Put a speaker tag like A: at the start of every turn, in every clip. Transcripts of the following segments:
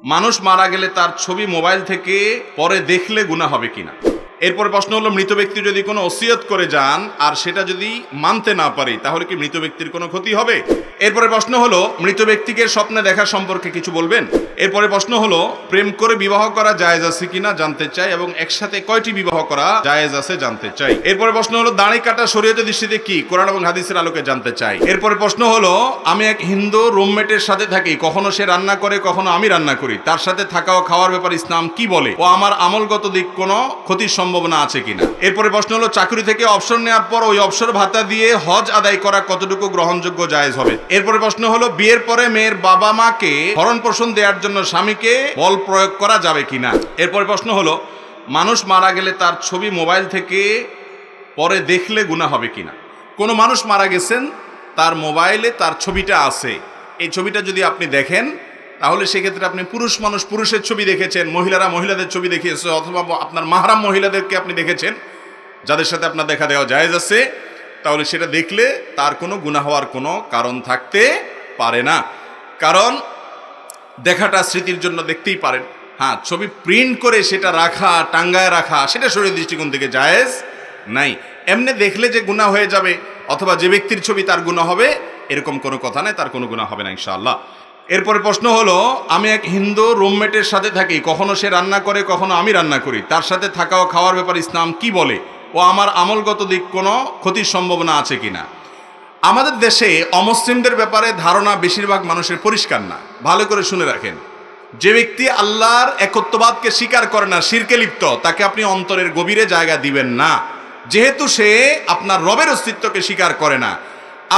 A: মানুষ মারা গেলে তার ছবি মোবাইল থেকে পরে দেখলে গুনাহ হবে কিনা। এরপর প্রশ্ন হলো, মৃত ব্যক্তি যদি কোনো ওসিয়ত করে যান আর সেটা যদি মানতে না পারে তাহলে কি মৃত ব্যক্তির কোনো ক্ষতি হবে? এরপরে প্রশ্ন হলো, মৃত ব্যক্তিকে স্বপ্নে দেখা সম্পর্কে কিছু বলবেন। এরপরে প্রশ্ন হলো, প্রেম করে বিবাহ করা জায়েজ আছে কিনা জানতে চাই, এবং একসাথে কয়টি বিবাহ করা জায়েজ আছে জানতে চাই। এরপরে প্রশ্ন হলো, দাড়ি কাটা শরীয়তের দৃষ্টিতে কি, কোরআন এবং হাদিসের আলোকে জানতে চাই। এরপরে প্রশ্ন হলো, আমি এক হিন্দু রুমমেটের সাথে থাকি, কখনো সে রান্না করে কখনো আমি রান্না করি, তার সাথে থাকা ও খাওয়ার ব্যাপারে ইসলাম কি বলে, ও আমার আমলগত দিক কোনো ক্ষতির সম্ভাবনা আছে কিনা। এরপরে প্রশ্ন হলো, চাকরি থেকে অবসর নেওয়ার পর ওই অবসর ভাতা দিয়ে হজ আদায় করা কতটুকু গ্রহণযোগ্য জায়েজ হবে। এরপরে প্রশ্ন হলো, বিয়ের পরে মেয়ের বাবা মাকে ভরণ পোষণ দেওয়ার জন্য স্বামীকে বল প্রয়োগ করা যাবে কিনা। এরপরে প্রশ্ন হলো, মানুষ মারা গেলে তার ছবি মোবাইল থেকে পরে দেখলে গুনাহ হবে কিনা। কোনো মানুষ মারা গেছেন, তার মোবাইলে তার ছবিটা আছে, এই ছবিটা যদি আপনি দেখেন তাহলে সেক্ষেত্রে আপনি পুরুষ মানুষ পুরুষের ছবি দেখেছেন, মহিলারা মহিলাদের ছবি দেখিয়েছে, অথবা আপনার মাহরাম মহিলাদেরকে আপনি দেখেছেন যাদের সাথে আপনার দেখা দেওয়া জায়েজ আছে, তাহলে সেটা দেখলে তার কোনো গুনাহ হওয়ার কোনো কারণ থাকতে পারে না। কারণ দেখাটা স্মৃতির জন্য দেখতেই পারেন। হ্যাঁ, ছবি প্রিন্ট করে সেটা রাখা, টাঙ্গায় রাখা, সেটা শরীরের দৃষ্টিকোণ থেকে জায়েজ নাই। এমনি দেখলে যে গুনাহ হয়ে যাবে অথবা যে ব্যক্তির ছবি তার গুনাহ হবে, এরকম কোনো কথা নেই, তার কোনো গুনাহ হবে না ইনশাআল্লাহ। এরপরে প্রশ্ন হলো, আমি এক হিন্দু রুমমেটের সাথে থাকি, কখনো সে রান্না করে কখনো আমি রান্না করি, তার সাথে থাকা ও খাওয়ার ব্যাপারে ইসলাম কি বলে, ও আমার আমলগত দিক কোনো ক্ষতির সম্ভাবনা আছে কিনা। আমাদের দেশে অমুসলিমদের ব্যাপারে ধারণা বেশিরভাগ মানুষের পরিষ্কার না। ভালো করে শুনে রাখেন, যে ব্যক্তি আল্লাহর একত্ববাদকে স্বীকার করে না, শিরকে লিপ্ত, তাকে আপনি অন্তরের গভীরে জায়গা দিবেন না, যেহেতু সে আপনার রবের অস্তিত্বকে স্বীকার করে না।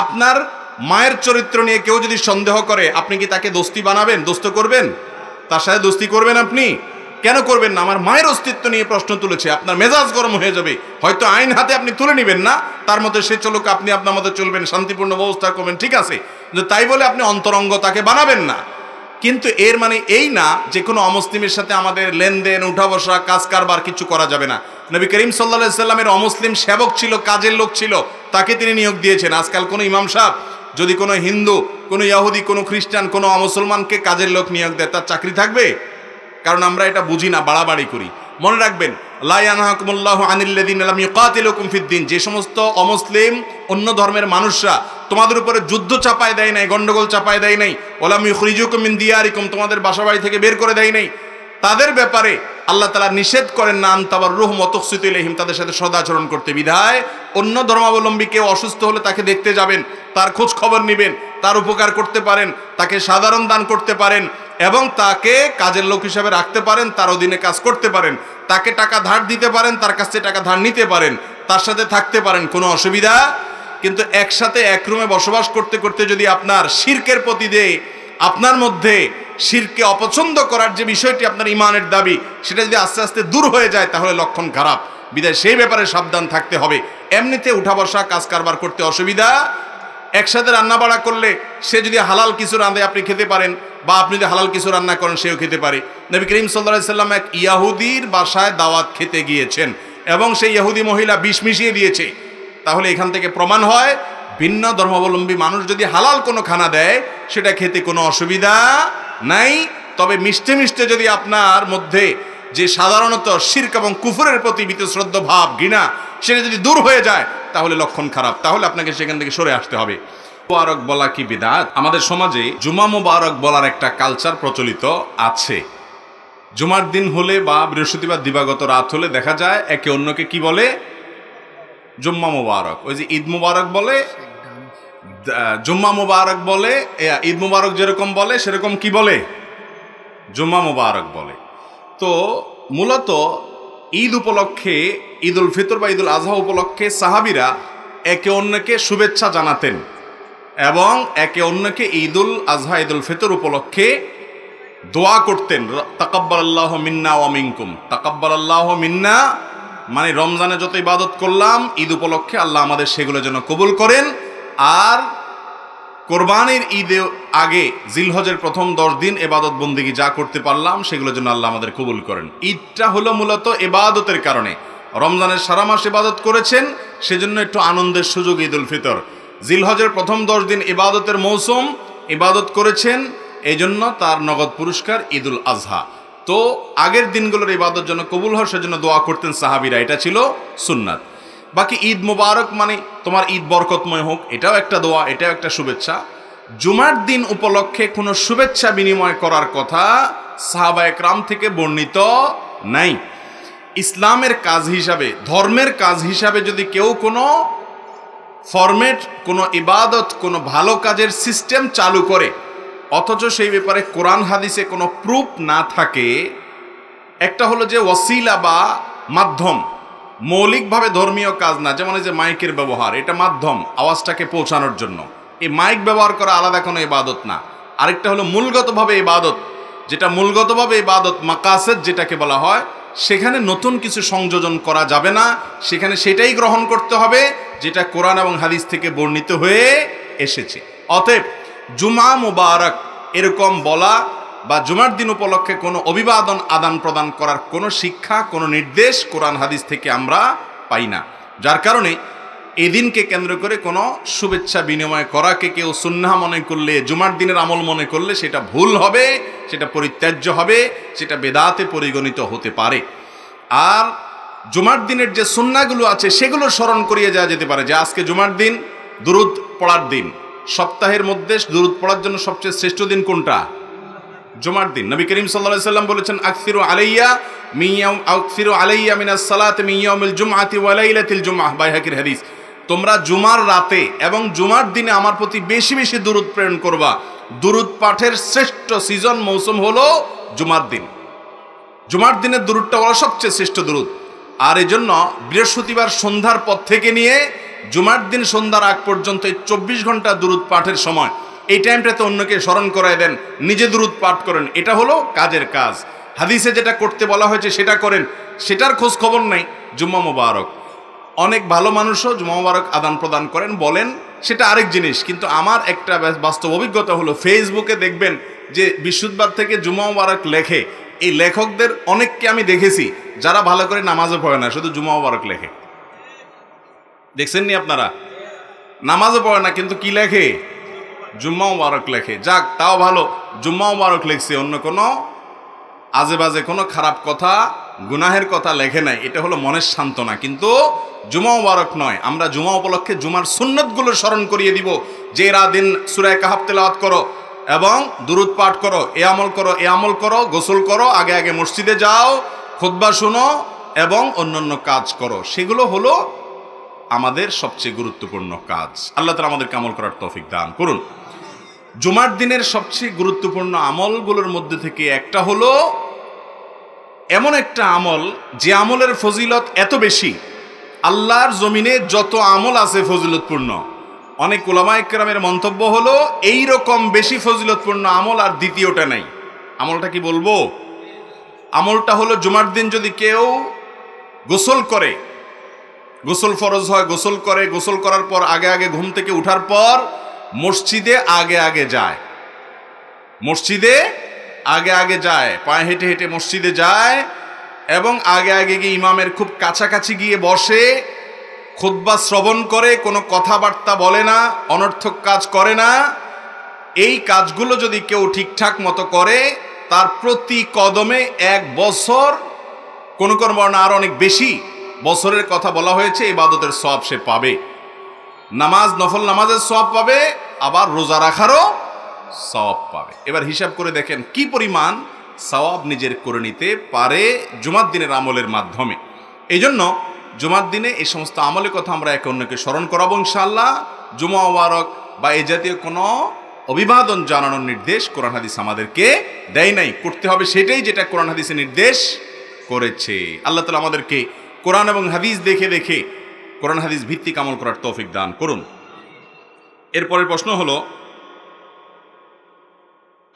A: আপনার মায়ের চরিত্র নিয়ে কেউ যদি সন্দেহ করে, আপনি কি তাকে দোস্তি বানাবেন, দোস্ত করবেন, তার সাথে দোস্তি করবেন? আপনি কেন করবেন না? আমার মায়ের অস্তিত্ব নিয়ে প্রশ্ন তুলেছে, আপনার মেজাজ গরম হয়ে যাবে, হয়তো আইন হাতে আপনি তুলে নেবেন না, তার মধ্যে সে চলুক, আপনি আপনার মধ্যে চলবেন, শান্তিপূর্ণ ব্যবস্থা করবেন, ঠিক আছে, কিন্তু তাই বলে আপনি অন্তরঙ্গ তাকে বানাবেন না। কিন্তু এর মানে এই না যে কোনো অমুসলিমের সাথে আমাদের লেনদেন, উঠা বসা, কাজ কারবার কিছু করা যাবে না। নবী করিম সাল্লাল্লাহু আলাইহি সাল্লামের অমুসলিম সেবক ছিল, কাজের লোক ছিল, তাকে তিনি নিয়োগ দিয়েছেন। আজকাল কোনো ইমাম সাহেব যদি কোনো হিন্দু, কোনো ইহুদি, কোনো খ্রিস্টান, কোনো অমুসলমানকে কাজের লোক নিয়োগ দেয়, তার চাকরি থাকবে? কারণ আমরা এটা বুঝি না, বাড়াবাড়ি করি। মনে রাখবেন, লা ইয়ানহাকুমুল্লাহু আনিল্লাযিনা লাম ইউকাতিলুকুম ফিদ-দীন, যে সমস্ত অমুসলিম অন্য ধর্মের মানুষরা তোমাদের উপরে যুদ্ধ চাপায় দেয় নাই, গন্ডগোল চাপায় দেয় নাই, ওয়ালাম ইউখরিজুকুম মিন দিয়ারিকুম, তোমাদের বাসাবাড়ি থেকে বের করে দেয় নাই, তাদের ব্যাপারে আল্লাহ তাআলা নিষেধ করেন না আনতাবাররুহুম ওয়া তুকসিতু ইলাইহিম, তাদের সাথে সদাচরণ করতে। বিধায় অন্য ধর্মাবলম্বী কেউ অসুস্থ হলে তাকে দেখতে যাবেন, তার খোঁজ খবর নেবেন, তার উপকার করতে পারেন, তাকে সাধারণ দান করতে পারেন, এবং তাকে কাজের লোক হিসাবে রাখতে পারেন, তার অধীনে কাজ করতে পারেন, তাকে টাকা ধার দিতে পারেন, তার কাছ থেকে টাকা ধার নিতে পারেন, তার সাথে থাকতে পারেন, কোনো অসুবিধা। কিন্তু একসাথে এক রুমে বসবাস করতে করতে যদি আপনার শিরকের প্রতি যে আপনার মধ্যে শিরকে অপছন্দ করার যে বিষয়টি আপনার ইমানের দাবি, সেটা যদি আস্তে আস্তে দূর হয়ে যায়, তাহলে লক্ষণ খারাপ। বিধায় সেই ব্যাপারে সাবধান থাকতে হবে। এমনিতে উঠা বসা, কাজ কারবার করতে অসুবিধা। একসাথে রান্না বাড়া করলে সে যদি হালাল কিছু রাঁধে আপনি খেতে পারেন, বা আপনি যদি হালাল কিছু রান্না করেন সেও খেতে পারে। নবী করিম সাল্লাল্লাহু আলাইহি সাল্লাম এক ইয়াহুদির বাসায় দাওয়াত খেতে গিয়েছেন, এবং সেই ইহুদি মহিলা বিষ মিশিয়ে দিয়েছে। তাহলে এখান থেকে প্রমাণ হয়, ভিন্ন ধর্মাবলম্বী মানুষ যদি হালাল কোনো খানা দেয়, সেটা খেতে কোনো অসুবিধা নাই। তবে মিষ্টি মিষ্টি যদি আপনার মধ্যে যে সাধারণত শিরক এবং কুফরের প্রতি বীতশ্রদ্ধ ভাব, ঘৃণা, সেটা যদি দূর হয়ে যায়, তাহলে লক্ষণ খারাপ, তাহলে আপনাকে সেখান থেকে সরে আসতে হবে। মুবারক বলা কি বিদআত? আমাদের সমাজে জুমা মুবারক বলার একটা কালচার প্রচলিত আছে। জুমার দিন হলে বা বৃহস্পতিবার দিবাগত রাত হলে দেখা যায় একে অন্যকে কি বলে, জুম্মা মুবারক। ওই যে ঈদ মুবারক বলে, জুম্মা মুবারক বলে, ঈদ মুবারক যেরকম বলে সেরকম কি বলে, জুম্মা মুবারক বলে। তো মূলত ঈদ উপলক্ষে, ঈদ উল ফিতর বা ঈদ উল আজহা উপলক্ষে সাহাবীরা একে অন্যকে শুভেচ্ছা জানাতেন, এবং একে অন্যকে ঈদ উল আজহা, ঈদ উল ফিতর উপলক্ষে দোয়া করতেন। তাকাব্বালাল্লাহু মিন্না ওয়া মিনকুম, তাকাব্বালাল্লাহু মিন্না মানে রমজানে যত ইবাদত করলাম, ঈদ উপলক্ষে আল্লাহ আমাদের সেগুলো যেন কবুল করেন। আর কোরবানির ঈদে আগে জিলহজের প্রথম 10 দিন ইবাদত বন্দেগী যা করতে পারলাম, সেগুলো যেন আল্লাহ আমাদের কবুল করেন। ঈদটা হলো মূলত ইবাদতের কারণে, রমজানের সারা মাস ইবাদত করেছেন, সেজন্য একটু আনন্দের সুযোগ ঈদ উল ফিতর। জিলহজের প্রথম 10 দিন ইবাদতের মৌসুম, ইবাদত করেছেন, এই জন্য তার নগদ পুরস্কার ঈদুল আজহা। তো আগের দিনগুলোর ইবাদত জন্য কবুল হয় সেজন্য দোয়া করতেন সাহাবীরা, এটা ছিল সুন্নাত। বাকি ঈদ মুবারক মানে তোমার ঈদ বরকতময় হোক, এটাও একটা দোয়া, এটাও একটা শুভেচ্ছা। জুমার দিন উপলক্ষে কোনো শুভেচ্ছা বিনিময় করার কথা সাহাবায়ে কেরাম থেকে বর্ণিত নাই। ইসলামের কাজ হিসাবে, ধর্মের কাজ হিসাবে যদি কেউ কোনো ফরম্যাট, কোনো ইবাদত, কোনো ভালো কাজের সিস্টেম চালু করে, অথচ সেই ব্যাপারে কোরআন হাদিসে কোনো প্রুফ না থাকে, একটা হলো যে ওয়াসিলা বা মাধ্যম, মৌলিকভাবে ধর্মীয় কাজ না, যেমন এই যে মাইকের ব্যবহার, এটা মাধ্যম আওয়াজটাকে পৌঁছানোর জন্য, এই মাইক ব্যবহার করা আলাদা কোনো ইবাদত না। আরেকটা হলো মূলগতভাবে ইবাদত, যেটা মূলগতভাবে ইবাদত মাকাসেদ যেটাকে বলা হয়, সেখানে নতুন কিছু সংযোজন করা যাবে না, সেখানে সেটাই গ্রহণ করতে হবে যেটা কোরআন এবং হাদিস থেকে বর্ণিত হয়ে এসেছে। অতএব জুমা মুবারক এরকম বলা বা জুমার দিন উপলক্ষে কোনো অভিবাদন আদান প্রদান করার কোনো শিক্ষা, কোনো নির্দেশ কোরআন হাদিস থেকে আমরা পাই না। যার কারণে এই দিনকে কেন্দ্র করে কোনো শুভেচ্ছা বিনিময় করাকে কেউ সুন্নাহ মনে করলে, জুমার দিনের আমল মনে করলে সেটা ভুল হবে, সেটা পরিত্যাজ্য হবে, সেটা বেদাতে পরিগণিত হতে পারে। আর জুমার দিনের যে সুন্নাহগুলো আছে সেগুলো স্মরণ করিয়ে যাওয়া যেতে পারে, যে আজকে জুমার দিন, দুরুদ পড়ার দিন। সপ্তাহের মধ্যে দুরুদ পড়ার জন্য সবচেয়ে শ্রেষ্ঠ দিন কোনটা? জুমার দিন। নবী করিম সাল্লাল্লাহু আলাইহি সাল্লাম বলেছেন, আকসিরু আলাইয়া মিনাস সালাতি মিন ইয়াউমিল জুমআতি ওয়া লাইলাতিল জুমআহ, বাইহাকির হাদিস। তোমরা জুমার রাতে এবং জুমার দিনে আমার প্রতি বেশি বেশি দুরুদ প্রেরণ করবা। দুরুদ পাঠের শ্রেষ্ঠ সিজন, মৌসুম হলো জুমার দিন। জুমার দিনের দুরুদটা হলো সবচেয়ে শ্রেষ্ঠ দুরুদ। আর এই জন্য বৃহস্পতিবার সন্ধ্যার পর থেকে নিয়ে জুমার দিন সন্ধ্যার আগ পর্যন্ত এই 24 ঘন্টা দুরুদ পাঠের সময়, এই টাইমটাতে অন্যকে স্মরণ করায় দেন, নিজে দুরুদ পাঠ করেন। এটা হলো কাজের কাজ। হাদিসে যেটা করতে বলা হয়েছে সেটা করেন, সেটার খোঁজ খবর নেই। জুম্মা মুবারক, অনেক ভালো মানুষও জুম্মা মুবারক আদান প্রদান করেন, বলেন, সেটা আরেক জিনিস। কিন্তু আমার একটা বাস্তব অভিজ্ঞতা হলো, ফেসবুকে দেখবেন যে বৃহস্পতিবার থেকে জুম্মা মুবারক লেখে, এই লেখকদের অনেককে আমি দেখেছি যারা ভালো করে নামাজও পড়ে না, শুধু জুম্মা মুবারক লেখে। দেখছেননি আপনারা? নামাজও পড়ে না কিন্তু কি লেখে? জুম্মা মুবারক লেখে। যাক, তাও ভালো, জুম্মা মুবারক লেখছে, অন্য কোনো আজে বাজে কোনো খারাপ কথা, গুনাহের কথা লেখে নাই। এটা হলো মনের সান্ত্বনা, কিন্তু জুমা মুবারক নয়। আমরা জুমা উপলক্ষে জুমার সুন্নতগুলো স্মরণ করিয়ে দিব, যে এরা দিন সূরা কাহাফ তেলাওয়াত করো এবং দুরুদ পাঠ করো, এ আমল করো, এ আমল করো, গোসল করো, আগে আগে মসজিদে যাও, খুতবা শোনো এবং অন্যান্য কাজ করো। সেগুলো হলো আমাদের সবচেয়ে গুরুত্বপূর্ণ কাজ। আল্লাহ তাআলা আমাদেরকে আমল করার তৌফিক দান করুন। জুমার দিনের সবচেয়ে গুরুত্বপূর্ণ আমলগুলোর মধ্যে থেকে একটা হলো এমন একটা আমল, যে আমলের ফজিলত এত বেশি, আল্লাহর জমিনে যত আমল আছে ফজিলতপূর্ণ, অনেক উলামায়ে কেরামের মন্তব্য হলো এই রকম বেশি ফজিলতপূর্ণ আমল আর দ্বিতীয়টা নাই। আমলটা কি বলবো? আমলটা হলো জুমার দিন যদি কেউ গোসল করে, গোসল ফরজ হয়, গোসল করে, গোসল করার পর আগে আগে ঘুম থেকে উঠার পর মসজিদে আগে আগে যায়, মসজিদে আগে আগে যায়, পায়ে হেঁটে হেঁটে মসজিদে যায় এবং আগে আগে গিয়ে ইমামের খুব কাছাকাছি গিয়ে বসে, খুতবা শ্রবণ করে, কোনো কথাবার্তা বলে না, অনর্থক কাজ করে না। এই কাজগুলো যদি কেউ ঠিকঠাক মতো করে, তার প্রতি কদমে 1 বছর, কোন কোন বর্ণনা আরো অনেক বেশি বছরের কথা বলা হয়েছে, ইবাদতের সওয়াব সে পাবে। নামাজ, নফল নামাজের সওয়াব পাবে, আবার রোজা রাখারও সওয়াব পাবে। এবার হিসাব করে দেখেন কি পরিমাণ সওয়াব নিজের করে নিতে পারে জুমার দিনের আমলের মাধ্যমে। এই জন্য জুমার দিনে এই সমস্ত আমলের কথা আমরা একে অন্যকে স্মরণ করাবো ইনশাআল্লাহ। জুমা মুবারক বা এই জাতীয় কোনো অভিবাদন জানানোর নির্দেশ কোরআন হাদিস আমাদেরকে দেয় নাই, করতে হবে সেটাই যেটা কোরআন হাদিসে নির্দেশ করেছে। আল্লাহ তাআলা আমাদেরকে কোরআন এবং হাদিস দেখে দেখে কোরআন হাদিস ভিত্তিক আমল করার তৌফিক দান করুন। এরপরের প্রশ্ন হলো,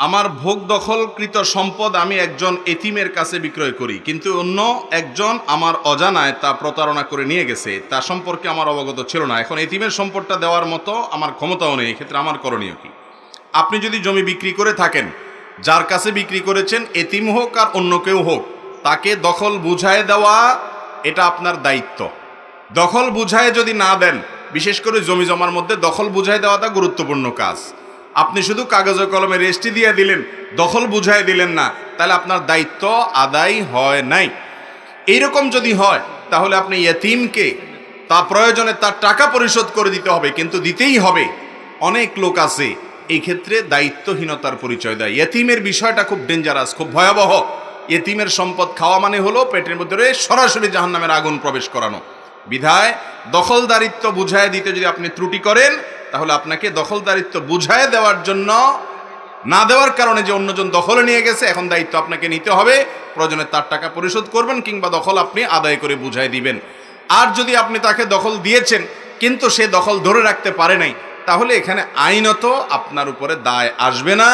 A: আমার ভোগ দখলকৃত সম্পদ আমি একজন এতিমের কাছে বিক্রয় করি, কিন্তু অন্য একজন আমার অজানায় তা প্রতারণা করে নিয়ে গেছে, তা সম্পর্কে আমার অবগত ছিল না। এখন এতিমের সম্পদটা দেওয়ার মতো আমার ক্ষমতাও নেই, এক্ষেত্রে আমার করণীয় কি? আপনি যদি জমি বিক্রি করে থাকেন, যার কাছে বিক্রি করেছেন, এতিম হোক আর অন্য কেউ হোক, তাকে দখল বুঝায় দেওয়া এটা আপনার দায়িত্ব। দখল বুঝায় যদি না দেন, বিশেষ করে জমি জমার মধ্যে দখল বুঝায় দেওয়াটা গুরুত্বপূর্ণ কাজ। আপনি শুধু কাগজে কলমে রেজিস্ট্রি দিয়ে দিলেন, দখল বুঝাই দিলেন না, তাহলে আপনার দায়িত্ব আদায় হয় নাই। এইরকম যদি হয় তাহলে আপনি ইয়েতিমকে তা প্রয়োজনে তার টাকা পরিশোধ করে দিতে হবে, কিন্তু দিতেই হবে। অনেক লোক আছে এই ক্ষেত্রে দায়িত্বহীনতার পরিচয় দেয়। ইয়েতিমের বিষয়টা খুব ডেঞ্জারাস, খুব ভয়াবহ। ইয়েতিমের সম্পদ খাওয়া মানে হলো পেটের মধ্যে সরাসরি জাহান্নামের আগুন প্রবেশ করানো। বিধায় দখলদারিত্ব বুঝায় দিতে যদি আপনি ত্রুটি করেন, তাহলে আপনাকে দখলদারিত্ব বুঝায় দেওয়ার জন্য, না দেওয়ার কারণে যে অন্যজন দখলে নিয়ে গেছে, এখন দায়িত্ব আপনাকে নিতে হবে। প্রয়োজনে তার টাকা পরিশোধ করবেন কিংবা দখল আপনি আদায় করে বুঝাই দিবেন। আর যদি আপনি তাকে দখল দিয়েছেন কিন্তু সে দখল ধরে রাখতে পারে নাই, তাহলে এখানে আইনত আপনার উপরে দায় আসবে না।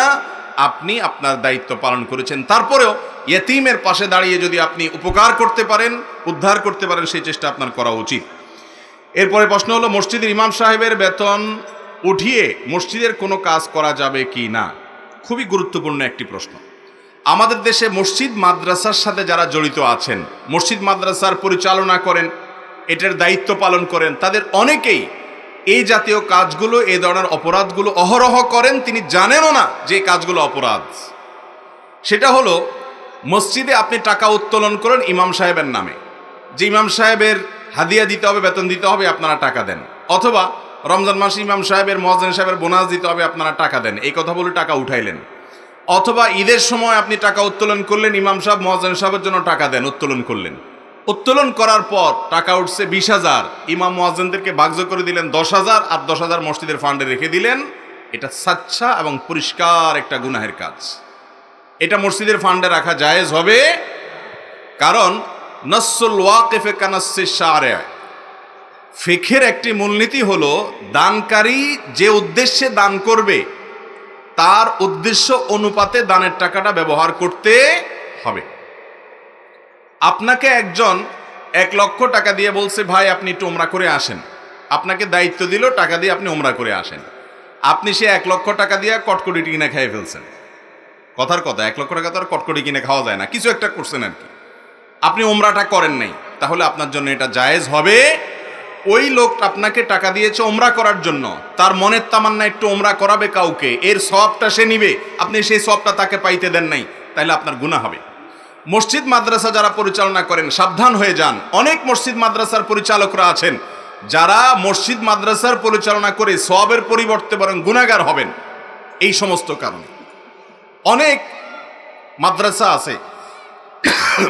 A: আপনি আপনার দায়িত্ব পালন করেছেন, তারপরেও ইয়েতিমের পাশে দাঁড়িয়ে যদি আপনি উপকার করতে পারেন, উদ্ধার করতে পারেন, সেই চেষ্টা আপনার করা উচিত। এরপরে প্রশ্ন হলো, মসজিদের ইমাম সাহেবের বেতন উঠিয়ে মসজিদের কোনো কাজ করা যাবে কি না? খুবই গুরুত্বপূর্ণ একটি প্রশ্ন। আমাদের দেশে মসজিদ মাদ্রাসার সাথে যারা জড়িত আছেন, মসজিদ মাদ্রাসার পরিচালনা করেন, এটার দায়িত্ব পালন করেন, তাদের অনেকেই এই জাতীয় কাজগুলো, এই ধরনের অপরাধগুলো অহরহ করেন। তিনি জানেনও না যে কাজগুলো অপরাধ। সেটা হলো, মসজিদে আপনি টাকা উত্তোলন করেন ইমাম সাহেবের নামে, যে ইমাম সাহেবের হাদিয়া দিতে হবে, বেতন দিতে হবে, আপনারা টাকা দেন। অথবা রমজান মাসে ইমাম সাহেবের, মুয়াজ্জিন সাহেবের বোনাস দিতে হবে, আপনারা টাকা দেন। এই কথা বলে টাকা উঠাইলেন। অথবা ঈদের সময় আপনি টাকা উত্তোলন করলেন, ইমাম সাহেব, মুয়াজ্জিন সাহেবের জন্য টাকা দেন, উত্তোলন করলেন। উত্তোলন করার পর টাকা উঠছে 20,000, ইমাম মুয়াজ্জিনদেরকে ভাগ্য করে দিলেন 10,000, আর 10,000 মসজিদের ফান্ডে রেখে দিলেন। এটা সাচ্চা এবং পরিষ্কার একটা গুনাহের কাজ। এটা মসজিদের ফান্ডে রাখা জায়েজ হবে, কারণ নসুল ওয়াকিফে কানাসিস শারিয়া, ফিকহের একটি মূলনীতি হলো, দানকারী যে উদ্দেশ্যে দান করবে তার উদ্দেশ্য অনুপাতে দানের টাকাটা ব্যবহার করতে হবে। আপনাকে একজন 1 লক্ষ টাকা দিয়ে বলছে, ভাই আপনি একটু ওমরা করে আসেন। আপনাকে দায়িত্ব দিল টাকা দিয়ে আপনি ওমরা করে আসেন। আপনি সে 1 লক্ষ টাকা দিয়ে কটকটি কিনে খেয়ে ফেলছেন। কথার কথা, 1 লক্ষ টাকা তো আর কটকটি কিনে খাওয়া যায় না, কিছু একটা করছেন আর কি। আপনি ওমরাটা করেন নাই, তাহলে আপনার জন্য এটা জায়েজ হবে। ওই লোক আপনাকে টাকা দিয়েছে ওমরা করার জন্য, তার মনের তামান্না একটু ওমরা করাবে কাউকে, এর সওয়াবটা সে নিবে, আপনি সেই সওয়াবটা তাকে পাইতে দেন নাই, তাহলে আপনার গুনাহ হবে। মসজিদ মাদ্রাসা যারা পরিচালনা করেন, সাবধান হয়ে যান। অনেক মসজিদ মাদ্রাসার পরিচালকরা আছেন যারা মসজিদ মাদ্রাসার পরিচালনা করে সওয়াবের পরিবর্তে বরং গুনাহগার হবেন। এই সমস্ত কারণে অনেক মাদ্রাসা আছে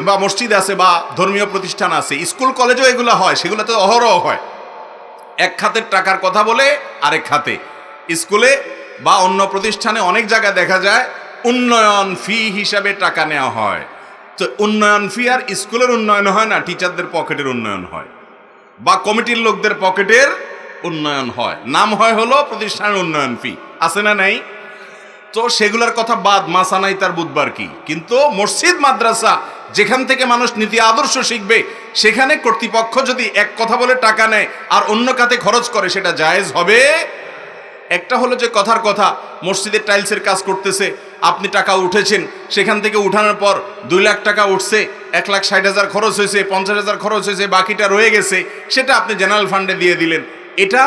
A: বা মসজিদ আছে বা ধর্মীয় প্রতিষ্ঠান আছে, স্কুল কলেজেও এগুলো হয়, সেগুলোতে অহরহ হয়। এক খাতের টাকার কথা বলে আরেক খাতে, স্কুলে বা অন্য প্রতিষ্ঠানে অনেক জায়গায় দেখা যায় উন্নয়ন ফি হিসাবে টাকা নেওয়া হয়। তো উন্নয়ন ফি আর স্কুলের উন্নয়ন হয় না, টিচারদের পকেটের উন্নয়ন হয় বা কমিটির লোকদের পকেটের উন্নয়ন হয়। নাম হয় হলো প্রতিষ্ঠানের উন্নয়ন ফি, আছে না নাই? তো সেগুলোর কথা বাদ, মাসা নাই তার বুধবার কি। কিন্তু মসজিদ মাদ্রাসা যেখান থেকে মানুষ নীতি আদর্শ শিখবে, সেখানে কর্তৃপক্ষ যদি এক কথা বলে টাকা নেয় আর অন্য খাতে খরচ করে, সেটা জায়েজ হবে। একটা হলো যে কথার কথা, মসজিদের টাইলসের কাজ করতেছে, আপনি টাকা উঠেছেন, সেখান থেকে উঠানোর পর 2 লাখ টাকা উঠছে, 1,60,000 খরচ হয়েছে, 50,000 খরচ হয়েছে, বাকিটা রয়ে গেছে, সেটা আপনি জেনারেল ফান্ডে দিয়ে দিলেন। এটা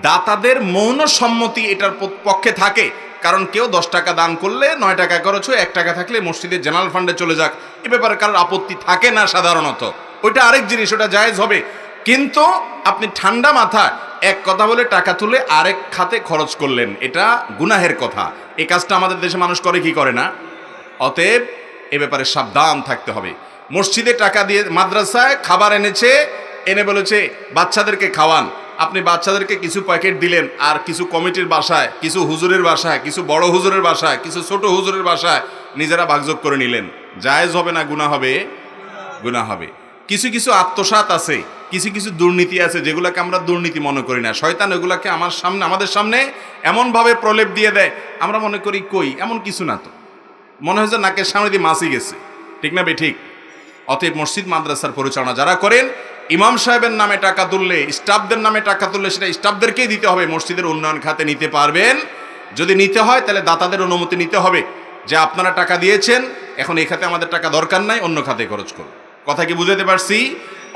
A: দাতাদের মৌন সম্মতি এটার পক্ষে থাকে, কারণ কেউ 10 টাকা দান করলে 9 টাকা খরচ হয়, 1 টাকা থাকলে মসজিদের জেনারেল ফান্ডে চলে যাক, এ ব্যাপারে কারোর আপত্তি থাকে না সাধারণত। ওইটা আরেক জিনিস, ওটা জায়েজ হবে। কিন্তু আপনি ঠান্ডা মাথায় এক কথা বলে টাকা তুলে আরেক খাতে খরচ করলেন, এটা গুনাহের কথা। এই কাজটা আমাদের দেশে মানুষ করে কি করে না? অতএব এ ব্যাপারে সাবধান থাকতে হবে। মসজিদে টাকা দিয়ে মাদ্রাসায় খাবার এনেছে, এনে বলেছে বাচ্চাদেরকে খাওয়ান, আপনি বাচ্চাদেরকে কিছু প্যাকেট দিলেন, আর কিছু কমিটির বাসায়, কিছু হুজুরের বাসায়, কিছু বড় হুজুরের বাসায়, কিছু ছোট হুজুরের বাসায় নিজেরা ভাগযোগ করে নিলেন। জায়েজ হবে না গুনাহ হবে? গুনাহ হবে। কিছু কিছু আত্মসাৎ আছে, কিছু কিছু দুর্নীতি আছে, যেগুলোকে আমরা দুর্নীতি মনে করি না। শয়তান ওগুলোকে আমাদের সামনে এমনভাবে প্রলেপ দিয়ে দেয়, আমরা মনে করি কই এমন কিছু না, তো মনে হয় যে নাকের সামনে দিয়ে মাছি গেছে। ঠিক না বেঠিক? অতএব মসজিদ মাদ্রাসার পরিচালনা যারা করেন, ইমাম সাহেবের নামে টাকা তুললে, স্টাফদের নামে টাকা তুললে, সেটা স্টাফদেরকেই দিতে হবে। মসজিদের উন্নয়ন খাতে নিতে পারবেন, যদি নিতে হয় তাহলে দাতাদের অনুমতি নিতে হবে, যে আপনারা টাকা দিয়েছেন, এখন এই খাতে আমাদের টাকা দরকার নাই, অন্য খাতে খরচ করুন। কথা কি বুঝাতে পারছি?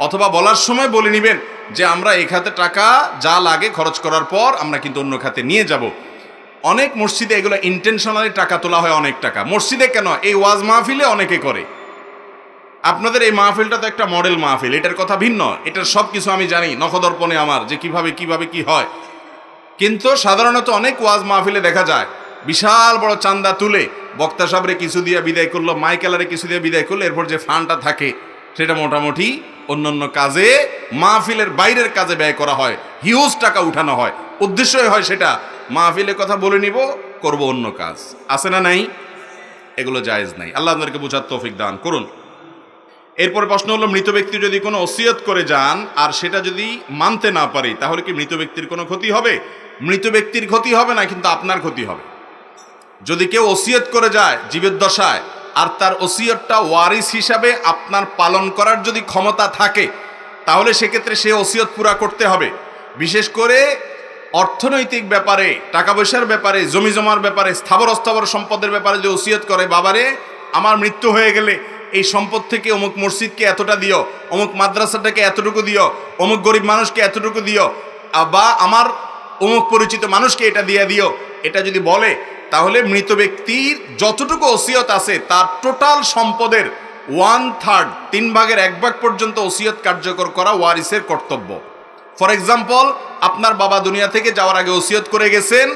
A: অথবা বলার সময় বলে নেবেন যে আমরা এই খাতে টাকা যা লাগে খরচ করার পর আমরা কিন্তু অন্য খাতে নিয়ে যাব। অনেক মসজিদে এগুলো ইন্টেনশনালি টাকা তোলা হয়, অনেক টাকা। মসজিদে কেন, এই ওয়াজ মাহফিলে অনেকে করে। আপনাদের এই মাহফিলটা তো একটা মডেল মাহফিল, এটার কথা ভিন্ন, এটার সব কিছু আমি জানি নখদর্পণে আমার, যে কিভাবে কিভাবে কি হয়। কিন্তু সাধারণত অনেক ওয়াজ মাহফিলে দেখা যায় বিশাল বড় চান্দা তুলে বক্তা সাহেবরে কিছু দিয়ে বিদায় করলো, মাইকেলারে কিছু দিয়ে বিদায় করলো, এরপর যে ফান্ডটা থাকে সেটা মোটামুটি অন্যান্য কাজে, মাহফিলের বাইরের কাজে ব্যয় করা হয়, হিউজ টাকা উঠানো হয়। উদ্দেশ্যই হয় সেটা মাহফিলের কথা বলে নিব, করব অন্য কাজ। আছে না নাই? এগুলো জায়েজ নাই। আল্লাহ আপনাদেরকে বোঝার তৌফিক দান করুন। এরপরে প্রশ্ন হলো, মৃত ব্যক্তি যদি কোনো ওসিয়ত করে যান আর সেটা যদি মানতে না পারে, তাহলে কি মৃত ব্যক্তির কোনো ক্ষতি হবে? মৃত ব্যক্তির ক্ষতি হবে না, কিন্তু আপনার ক্ষতি হবে। যদি কেউ ওসিয়ত করে যায় জীবদ্দশায়, আর তার ওসিয়তটা ওয়ারিস হিসাবে আপনার পালন করার যদি ক্ষমতা থাকে, তাহলে সেক্ষেত্রে সে ওসিয়ত পুরা করতে হবে। বিশেষ করে অর্থনৈতিক ব্যাপারে, টাকা পয়সার ব্যাপারে, জমি জমার ব্যাপারে, স্থাবর অস্থাবর সম্পদের ব্যাপারে যে ওসিয়ত করে, বাবারে আমার মৃত্যু হয়ে গেলে এই সম্পদ থেকে অমুক মসজিদকে এতটা দিও, অমুক মাদ্রাসাটাকে এতটুকু দিও, অমুক গরিব মানুষকে এতটুকু দিও, বা আমার অমুক পরিচিত মানুষকে এটা দিয়ে দিও, এটা যদি বলে, তাহলে মৃত ব্যক্তির যতটুকু ওসিয়ত আছে তার টোটাল সম্পদের 1/3, 3/1 পর্যন্ত ওসিয়ত কার্যকর করা ওয়ারিসের কর্তব্য। ফর এক্সাম্পল, আপনার বাবা দুনিয়া থেকে যাওয়ার আগে ওসিয়ত করে গেছেন,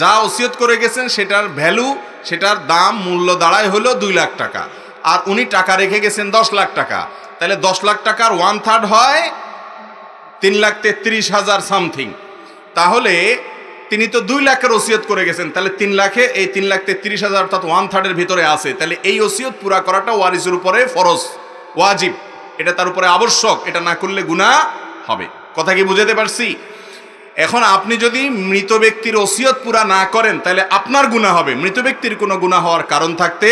A: যা ওসিয়ত করে গেছেন সেটার ভ্যালু, সেটার দাম, মূল্য দাঁড়ায় হলো 2 লাখ টাকা, আর উনি টাকা রেখে গেছেন 10 লাখ টাকা। তাহলে 10 লাখ টাকার 1/3 হয় 3,33,000 সামথিং। তাহলে তিনি তো 2 লাখের ওসিয়ত করে গেছেন, তাহলে 3 লাখে এই 3,33,000 অর্থাৎ 1/3 ভিতরে আছে। তাহলে এই ওসিয়ত পুরা করাটা ওয়ারিসের উপরে ফরজ, ওয়াজিব, এটা তার উপরে আবশ্যক, এটা না করলে গুনাহ হবে। কথা কি বুঝাতে পারছি? এখন আপনি যদি মৃত ব্যক্তির ওসিয়ত পুরা না করেন, তাহলে আপনার গুনাহ হবে, মৃত ব্যক্তির কোনো গুনাহ হওয়ার কারণ থাকতে।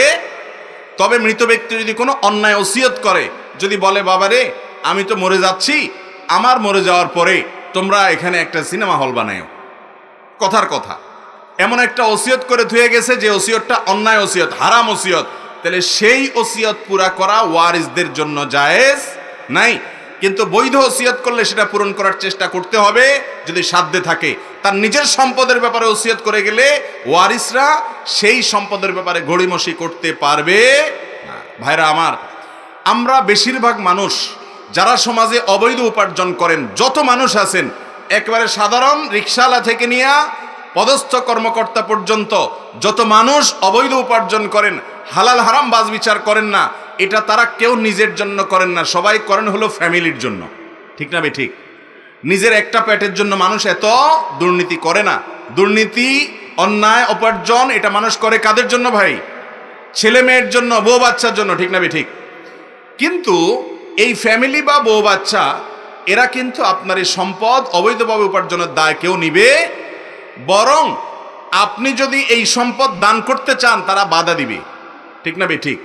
A: তবে মৃত ব্যক্তি যদি কোনো অন্যায় ওসিয়ত করে, যদি বলে, বাবারে আমি তো মরে যাচ্ছি, আমার মরে যাওয়ার পরে তোমরা এখানে একটা সিনেমা হল বানাও, কথার কথা, এমন একটা ওসিয়ত করে ধুয়ে গেছে যে ওসিয়তটা অন্যায় ওসিয়ত, হারাম ওসিয়ত, তাহলে সেই ওসিয়ত পুরা করা ওয়ারিসদের জন্য জায়েজ নাই। কিন্তু বৈধ ওসিয়ত করলে সেটা পূরণ করার চেষ্টা করতে হবে যদি সাধ্যে থাকে। তার নিজের সম্পদের ব্যাপারে ওসিয়ত করে গেলে ওয়ারিসরা সেই সম্পদের ব্যাপারে গড়িমসি করতে পারবে না। ভাইরা আমার, আমরা বেশিরভাগ মানুষ যারা সমাজে অবৈধ উপার্জন করেন, যত মানুষ আছেন, একেবারে সাধারণ রিকশাওয়ালা থেকে নিয়ে পদস্থ কর্মকর্তা পর্যন্ত যত মানুষ অবৈধ উপার্জন করেন, হালাল হারাম বাজ বিচার করেন না, এটা তারা কেউ নিজের জন্য করেন না, সবাই করেন হলো ফ্যামিলির জন্য। ঠিক না বে ঠিক? নিজের একটা পেটের জন্য মানুষ এত দুর্নীতি করে না। দুর্নীতি, অন্যায়, উপার্জন এটা মানুষ করে কাদের জন্য ভাই? ছেলে মেয়ের জন্য, বউ বাচ্চার জন্য। ঠিক না বে ঠিক? কিন্তু এই ফ্যামিলি বা বউ বাচ্চা এরা কিন্তু আপনার এই সম্পদ অবৈধভাবে উপার্জনের দায় কেউ নিবে, বরং আপনি যদি এই সম্পদ দান করতে চান তারা বাধা দিবে। ঠিক না বে ঠিক?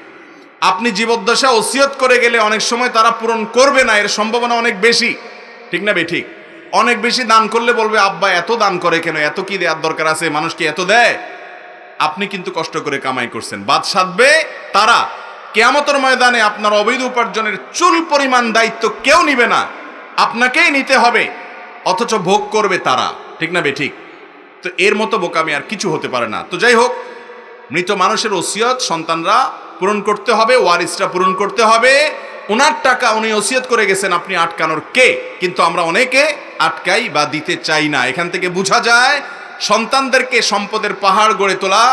A: আপনি জীবদ্দশা ওসিয়ত করে গেলে অনেক সময় তারা পূরণ করবে না, এর সম্ভাবনা অনেক বেশি। ঠিক না বে ঠিক? অনেক বেশি দান করলে বলবে, আব্বা এত দান করে কেন, এত কি দেওয়ার দরকার আছে, মানুষ কি এত দেয়? আপনি কিন্তু কষ্ট করে কামাই করছেন, বাদ সাধবে তারা। কিয়ামতের ময়দানে আপনার অবৈধ উপার্জনের চুল পরিমাণ দায়িত্ব কেউ নিবে না, আপনাকেই নিতে হবে, অথচ ভোগ করবে তারা। ঠিক না বে ঠিক? তো এর মতো বোকামি আর কিছু হতে পারে না। তো যাই হোক, মৃত মানুষের ওসিয়ত সন্তানরা পূরণ করতে হবে, ওয়ারিসরা পূরণ করতে হবে। ওনার টাকা উনি ওসিয়ত করে গেছেন, আপনি আটকানোর কে? কিন্তু আমরা অনেকে আটকাই বা দিতে চাই না। এখান থেকে বোঝা যায় সন্তানদেরকে সম্পদের পাহাড় গড়ে তোলা,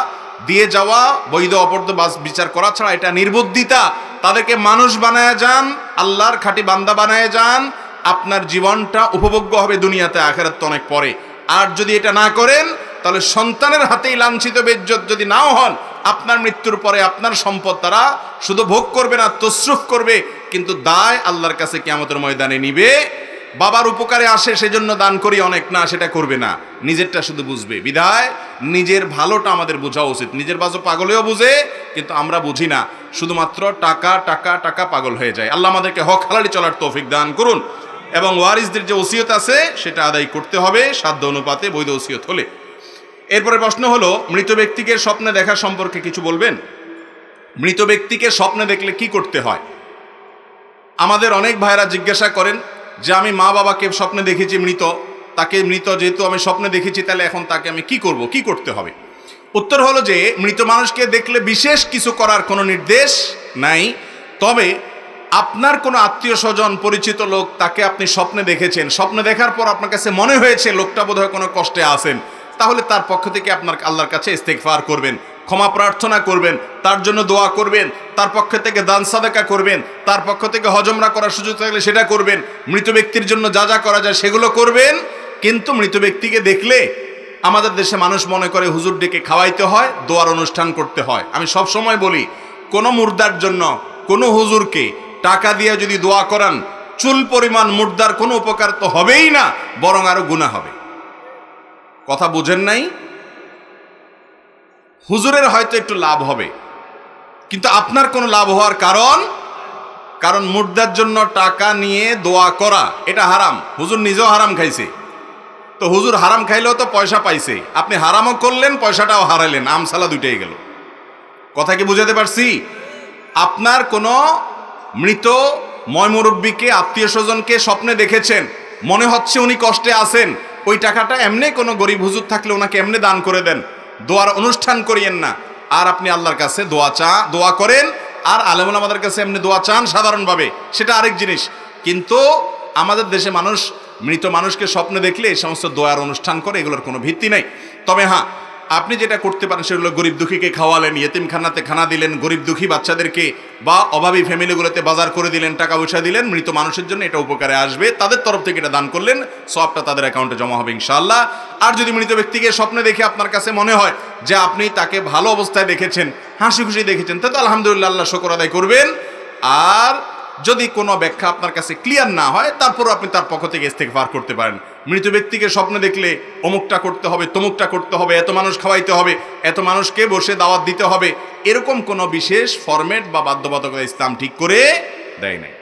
A: দিয়ে যাওয়া, বৈধ অবৈধ বিচার করা ছাড়া এটা নির্বুদ্ধিতা। তাদেরকে মানুষ বানায় যান, আল্লাহর খাঁটি বান্দা বানায় যান, আপনার জীবনটা উপভোগ্য হবে দুনিয়াতে, আখিরাত তো অনেক পরে। আর যদি এটা না করেন, তাহলে সন্তানের হাতেই লাঞ্ছিত বেইজ্জত যদি নাও হন, আপনার মৃত্যুর পরে আপনার সম্পদ তারা শুধু ভোগ করবে না, তসরুফ করবে, কিন্তু দায় আল্লাহর কাছে কিয়ামতের ময়দানে নিবে। বাবার উপকারে আসে সেজন্য দান করি অনেক, না সেটা করবে না, নিজেরটা শুধু বুঝবে। বিধায় নিজের ভালোটা আমাদের বোঝা উচিত। নিজের বাজু পাগলেও বুঝে, কিন্তু আমরা বুঝি না, শুধুমাত্র টাকা টাকা টাকা পাগল হয়ে যায়। আল্লাহ আমাদেরকে হক হালালি চলার তৌফিক দান করুন, এবং ওয়ারিসদের যে ওসিয়ত আছে সেটা আদায় করতে হবে সাধ্য অনুপাতে, বৈধ ওসিয়ত হলে। এরপরে প্রশ্ন হলো, মৃত ব্যক্তিকে স্বপ্নে দেখা সম্পর্কে কিছু বলবেন। মৃত ব্যক্তিকে স্বপ্নে দেখলে কি করতে হয়? আমাদের অনেক ভাইরা জিজ্ঞাসা করেন যে আমি মা বাবাকে স্বপ্নে দেখেছি মৃত, তাকে মৃত যেহেতু আমি স্বপ্নে দেখেছি, তাহলে এখন তাকে আমি কি করব, কি করতে হবে? উত্তর হলো যে মৃত মানুষকে দেখলে বিশেষ কিছু করার কোনো নির্দেশ নাই। তবে আপনার কোনো আত্মীয় স্বজন পরিচিত লোক, তাকে আপনি স্বপ্নে দেখেছেন, স্বপ্নে দেখার পর আপনার কাছে মনে হয়েছে লোকটা বোধহয় কোনো কষ্টে আছেন, তাহলে তার পক্ষ থেকে আপনার আল্লাহর কাছে ইস্তেগফার করবেন, ক্ষমা প্রার্থনা করবেন, তার জন্য দোয়া করবেন, তার পক্ষ থেকে দান সাদাকা করবেন, তার পক্ষ থেকে হজ উমরা করার সুযোগ থাকলে সেটা করবেন, মৃত ব্যক্তির জন্য যা যা করা যায় সেগুলো করবেন। কিন্তু মৃত ব্যক্তিকে দেখলে আমাদের দেশে মানুষ মনে করে হুজুর ডেকে খাওয়াইতে হয়, দোয়ার অনুষ্ঠান করতে হয়। আমি সব সময় বলি, কোনো মুর্দার জন্য কোনো হুজুরকে টাকা দিয়ে যদি দোয়া করান, চুল পরিমাণ মুর্দার কোনো উপকার তো হবেই না, বরং আরো গুনাহ হবে। কথা বুঝেন নাই? হুজুরের হয়তো একটু লাভ হবে, কিন্তু আপনার কোনো লাভ হওয়ার কারণ মুর্দার জন্য টাকা নিয়ে দোয়া করা এটা হারাম। হুজুর নিজেও হারাম খাইছে, তো হুজুর হারাম খাইলেও তো পয়সা পাইছে, আপনি হারামও করলেন, পয়সাটাও হারাইলেন, আমসালা দুইটাই গেল। কথা কি বুঝাতে পারছি? আপনার কোনো মৃত ময়মুরব্বীকে, আত্মীয় স্বজনকে স্বপ্নে দেখেছেন, মনে হচ্ছে উনি কষ্টে আছেন, ওই টাকাটা এমনি কোনো গরিব হুজুর থাকলে ওনাকে এমনি দান করে দেন, দোয়ার অনুষ্ঠান করিয়েন না। আর আপনি আল্লাহর কাছে দোয়া করেন, আর আলেমুল আমাদের কাছে এমনি দোয়া চান সাধারণভাবে, সেটা আরেক জিনিস। কিন্তু আমাদের দেশে মানুষ মৃত মানুষকে স্বপ্নে দেখলে এই সমস্ত দোয়ার অনুষ্ঠান করে, এগুলোর কোনো ভিত্তি নেই। তবে হ্যাঁ, আপনি যেটা করতে পারেন সেগুলো গরিব দুঃখীকে খাওয়ালেন, ইয়েতিমখানাতে খানা দিলেন, গরিব দুঃখী বাচ্চাদেরকে বা অভাবী ফ্যামিলিগুলোতে বাজার করে দিলেন, টাকা পয়সা দিলেন, মৃত মানুষের জন্য এটা উপকারে আসবে, তাদের তরফ থেকে এটা দান করলেন, সবটা তাদের অ্যাকাউন্টে জমা হবে ইনশাআল্লাহ। আর যদি মৃত ব্যক্তিকে স্বপ্নে দেখে আপনার কাছে মনে হয় যে আপনি তাকে ভালো অবস্থায় দেখেছেন, হাসি খুশি দেখেছেন, তাহলে আলহামদুলিল্লাহ, আল্লাহ শুকর আদায় করবেন। আর যদি কোনো ব্যাখ্যা আপনার কাছে ক্লিয়ার না হয়, তারপরও আপনি তার পক্ষ থেকে ইস্তেগফার করতে পারেন। মৃত ব্যক্তিকে স্বপ্নে দেখলে অমুকটা করতে হবে, তমুকটা করতে হবে, এত মানুষ খাওয়াইতে হবে, এত মানুষকে বসে দাওয়াত দিতে হবে, এরকম কোনো বিশেষ ফরম্যাট বা বাধ্যবাধকতা ইসলাম ঠিক করে দেয় নাই।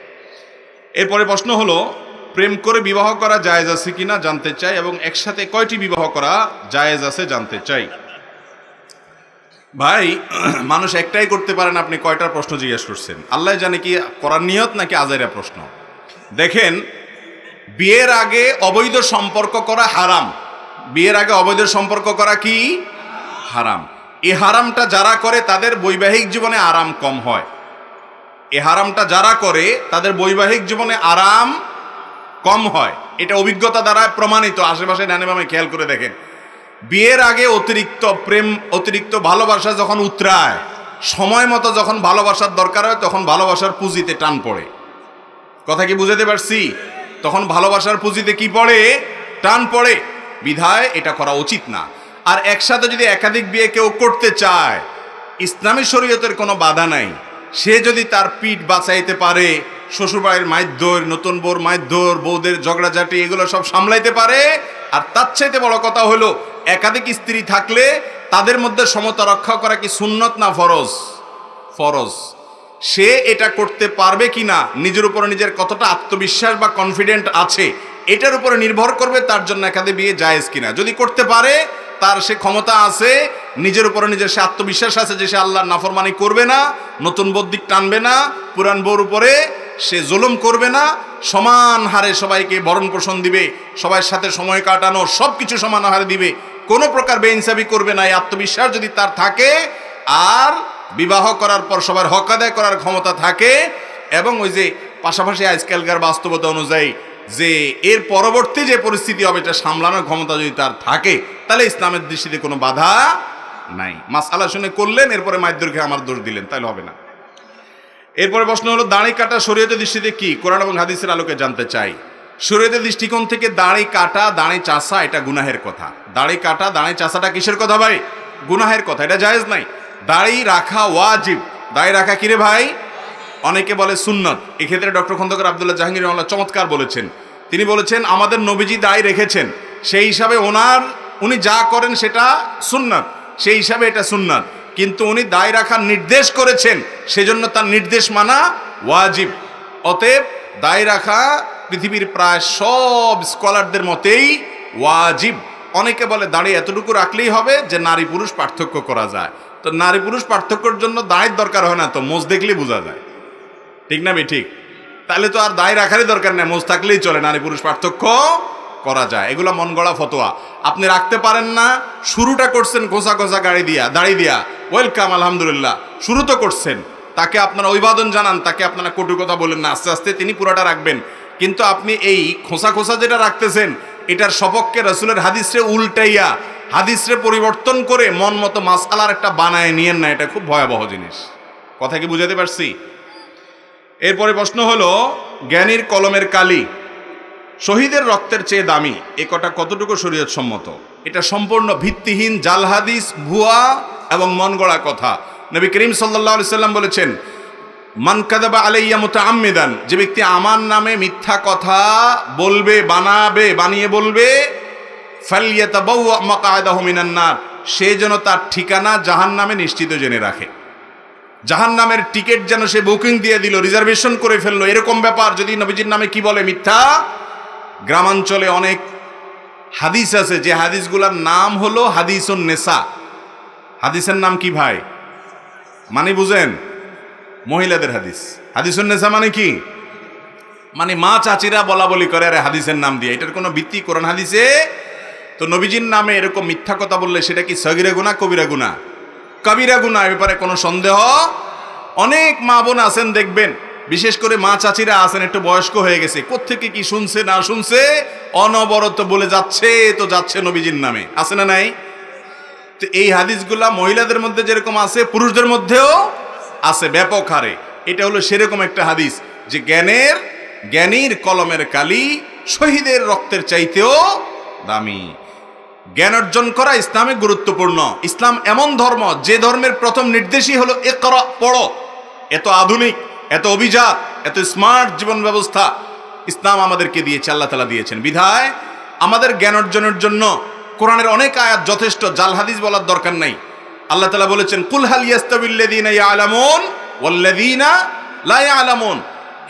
A: এরপরে প্রশ্ন হলো, প্রেম করে বিবাহ করা জায়েজ আছে কিনা জানতে চাই, এবং একসাথে কয়টি বিবাহ করা জায়েজ আছে জানতে চাই। ভাই, মানুষ একটাই করতে পারেন, আপনি কয়টার প্রশ্ন জিজ্ঞেস করছেন? আল্লাহ জানে কি করার নিয়ত নাকি আজাইরা প্রশ্ন। দেখেন, বিয়ের আগে অবৈধ সম্পর্ক করা হারাম। বিয়ের আগে অবৈধ সম্পর্ক করা কি হারাম। এই হারামটা যারা করে তাদের বৈবাহিক জীবনে আরাম কম হয়। এই হারামটা যারা করে তাদের বৈবাহিক জীবনে আরাম কম হয়, এটা অভিজ্ঞতা দ্বারা প্রমাণিত। আশেপাশে ডানে বামে খেয়াল করে দেখেন, বিয়ের আগে অতিরিক্ত প্রেম, অতিরিক্ত ভালোবাসা যখন উতরায়, সময় মতো যখন ভালোবাসার দরকার হয়, তখন ভালোবাসার পুঁজিতে টান পড়ে। কথা কি বুঝাতে পারছি? তখন ভালোবাসার পুঁজিতে কি পড়ে? টান পড়ে। বিধায় এটা করা উচিত না। আর একসাথে যদি একাধিক বিয়ে কেউ করতে চায়, ইসলামী শরীয়তের কোনো বাধা নাই। সে যদি তার পিঠ বাঁচাইতে পারে, শ্বশুরবাড়ির মাইধর, নতুন বউর মাইধর, বউদের ঝগড়াঝাটি, এগুলো সব সামলাইতে পারে। আর তার চাইতে বড় কথা হলো, একাধিক স্ত্রী থাকলে তাদের মধ্যে সমতা রক্ষা করা কি সুন্নত না ফরজ? ফরজ। সে এটা করতে পারবে কিনা, নিজের উপরে নিজের কতটা আত্মবিশ্বাস বা কনফিডেন্ট আছে, এটার উপরে নির্ভর করবে তার জন্য একাধিক বিয়ে জায়েজ কিনা। যদি করতে পারে, তার সে ক্ষমতা আছে, নিজের উপরে নিজের সে আত্মবিশ্বাস আছে যে সে আল্লাহর নাফরমানি করবে না, নতুন বউর দিক টানবে না, পুরান বউর উপরে সে জুলুম করবে না, সমান হারে সবাইকে ভরণ পোষণ দিবে, সবার সাথে সময় কাটানো, সব কিছু সমান হারে দিবে, কোনো প্রকার বেইনসাফি করবে না, এই আত্মবিশ্বাস যদি তার থাকে, আর বিবাহ করার পর সবার হক আদায় করার ক্ষমতা থাকে, এবং ওই যে পাশাপাশি আজকালকার বাস্তবতা অনুযায়ী যে এর পরবর্তী যে পরিস্থিতি হবে এটা সামলানোর ক্ষমতা যদি তার থাকে, তাহলে ইসলামের দৃষ্টিতে কোনো বাধা নাই। মাসআলা শুনে করলেন, এরপরে মাইদুরকে আমার দোষ দিলেন, তাহলে হবে না। এরপরে প্রশ্ন হলো, দাড়ি কাটা শরীয়তের দৃষ্টিতে কি? কোরআন এবং হাদিসের আলোকে জানতে চাই। শরীয়তের দৃষ্টিকোণ থেকে দাড়ি কাটা, দাড়ি চাষা এটা গুনাহের কথা। দাড়ি কাটা, দাড়ি চাষাটা কিসের কথা ভাই? গুনাহের কথা, এটা জায়েজ নাই। দাড়ি রাখা ওয়াজিব। দাড়ি রাখা কিরে ভাই? অনেকে বলে সুন্নত। এক্ষেত্রে ডক্টর খন্দকার আব্দুল্লাহ জাহাঙ্গীর রহমাতুল্লাহ চমৎকার বলেছেন। তিনি বলেছেন, আমাদের নবীজি দাড়ি রেখেছেন, সেই হিসাবে উনি যা করেন সেটা সুন্নত, সেই হিসাবে এটা সুন্নত। কিন্তু উনি দায় রাখার নির্দেশ করেছেন, সেজন্য তার নির্দেশ মানা ওয়াজিব। অতএব দায় রাখা পৃথিবীর প্রায় সব স্কলারদের মতেই ওয়াজিব। অনেকে বলে দাড়ি এতটুকু রাখলেই হবে যে নারী পুরুষ পার্থক্য করা যায়। তো নারী পুরুষ পার্থক্যের জন্য দায়ের দরকার হয় না, তো মোজ দেখলেই বোঝা যায়, ঠিক না? ঠিক, তাহলে তো আর দায় রাখারই দরকার নেই, মোজ থাকলেই চলে, নারী পুরুষ পার্থক্য করা যায়। এগুলো মন গড়া ফতোয়া, আপনি রাখতে পারেন না। শুরুটা করছেন ঘোষা ঘোষা দাড়ি দিয়া, ওয়েলকাম, আলহামদুলিল্লাহ, শুরু তো করছেন। তাকে আপনারা অভিবাদন জানান, তাকে আপনারা কটু কথা বলেন না, আস্তে আস্তে তিনি পুরোটা রাখবেন। কিন্তু আপনি এই খোসা খোসা যেটা রাখতেছেন, এটার সপক্ষে রাসূলের হাদিসে উল্টাইয়া, হাদিসে পরিবর্তন করে মন মতো মাসআলার একটা বানায় নিয়েন না, এটা খুব ভয়াবহ জিনিস। কথা কি বুঝাতে পারছি? এরপরে প্রশ্ন হলো, জ্ঞানীর কলমের কালি শহীদের রক্তের চেয়ে দামি, এ কথা কতটুকু শরীয়ত সম্মত? এটা সম্পূর্ণ ভিত্তিহীন জাল হাদিস, ভুয়া এবং মন গড়া কথা। নবী করিম সাল্লাল্লাহু আলাইহি সাল্লাম বলেছেন, মান কাযাবা আলাইয়া মুতাআম্মিদান, যে ব্যক্তি আমার নামে মিথ্যা কথা বলবে, বানিয়ে বলবে, ফালইয়াতাবাওয়া মাকআদাহু মিনান নার, সে যেন তার ঠিকানা জাহান্নামে নিশ্চিত জেনে রাখে। জাহান্নামের টিকিট যেন সে বুকিং দিয়ে দিল, রিজার্ভেশন করে ফেললো, এরকম ব্যাপার যদি নবীজির নামে কি বলে, মিথ্যা। গ্রামাঞ্চলে অনেক হাদিস আছে যে হাদিসগুলোর নাম হলো হাদিসুন নেসা। হাদিসের নাম কি ভাই? মানে বুঝেন, মহিলাদের হাদিস। হাদিসুন নেসা মানে কি? মানে মা চাচিরা বলা বলি করে আরে হাদিসের নাম দিয়ে, এটার কোনো ভিত্তি কোরআন হাদিসে? তো নবীজির নামে এরকম মিথ্যা কথা বললে সেটা কি সগীরা গুনাহ, কবিরা গুনাহ? কবিরা গুনাহ, এ ব্যাপারে কোনো সন্দেহ। অনেক মা বোন আছেন দেখবেন, বিশেষ করে মা চাচিরা আছেন একটু বয়স্ক হয়ে গেছে, কোত্থেকে কি শুনছে না শুনছে অনবরত বলে যাচ্ছে নবীজির নামে, আছে না নাই? তো এই হাদিসগুলা মহিলাদের মধ্যে যেরকম আছে, পুরুষদের মধ্যেও আছে ব্যাপক হারে। এটা হলো সেরকম একটা হাদিস যে জ্ঞানীর কলমের কালি শহীদের রক্তের চাইতেও দামি। জ্ঞান অর্জন করা ইসলামে গুরুত্বপূর্ণ। ইসলাম এমন ধর্ম যে ধর্মের প্রথম নির্দেশই হলো ইকরা, পড়ো। এত আধুনিক, এত অভিজাত, এত স্মার্ট জীবন ব্যবস্থা ইসলাম আমাদেরকে দিয়েছে, আল্লাহ তাআলা দিয়েছেন। বিধায় আমাদের জ্ঞান অর্জনের জন্য কোরআনের অনেক আয়াত যথেষ্ট, জাল হাদিস বলার দরকার নাই। আল্লাহ তাআলা বলেছেন, কুল হাল ইয়াস্তাবিল্লাযীনা ইয়ালামুন ওয়াল্লাযীনা লা ইয়ালামুন,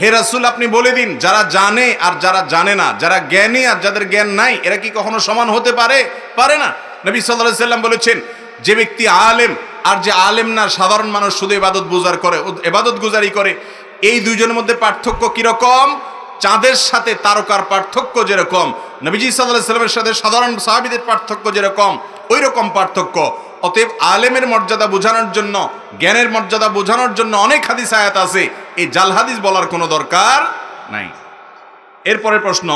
A: হে রাসূল আপনি বলে দিন, যারা জানে আর যারা জানে না, যারা জ্ঞানী আর যাদের জ্ঞান নাই, এরা কি কখনো সমান হতে পারে? পারে না। নবী সাল্লাল্লাহু আলাইহি সাল্লাম বলেছেন, যে ব্যক্তি আলেম আর যে আলেম না, সাধারণ মানুষ শুধু ইবাদত গুজারি করে, এই দুইজনের মধ্যে পার্থক্য কিরকম? চাঁদের সাথে তারকার পার্থক্য যেরকম, নবীজি সাল্লাল্লাহু আলাইহি সাল্লামের সাথে সাধারণ সাহাবীদের পার্থক্য যেরকম, ওই রকম পার্থক্য। অতএব আলেমের মর্যাদা বোঝানোর জন্য, জ্ঞানের মর্যাদা বোঝানোর জন্য অনেক হাদিস আয়াত আছে, এই জাল হাদিস বলার কোনো দরকার নাই। এরপরে প্রশ্ন,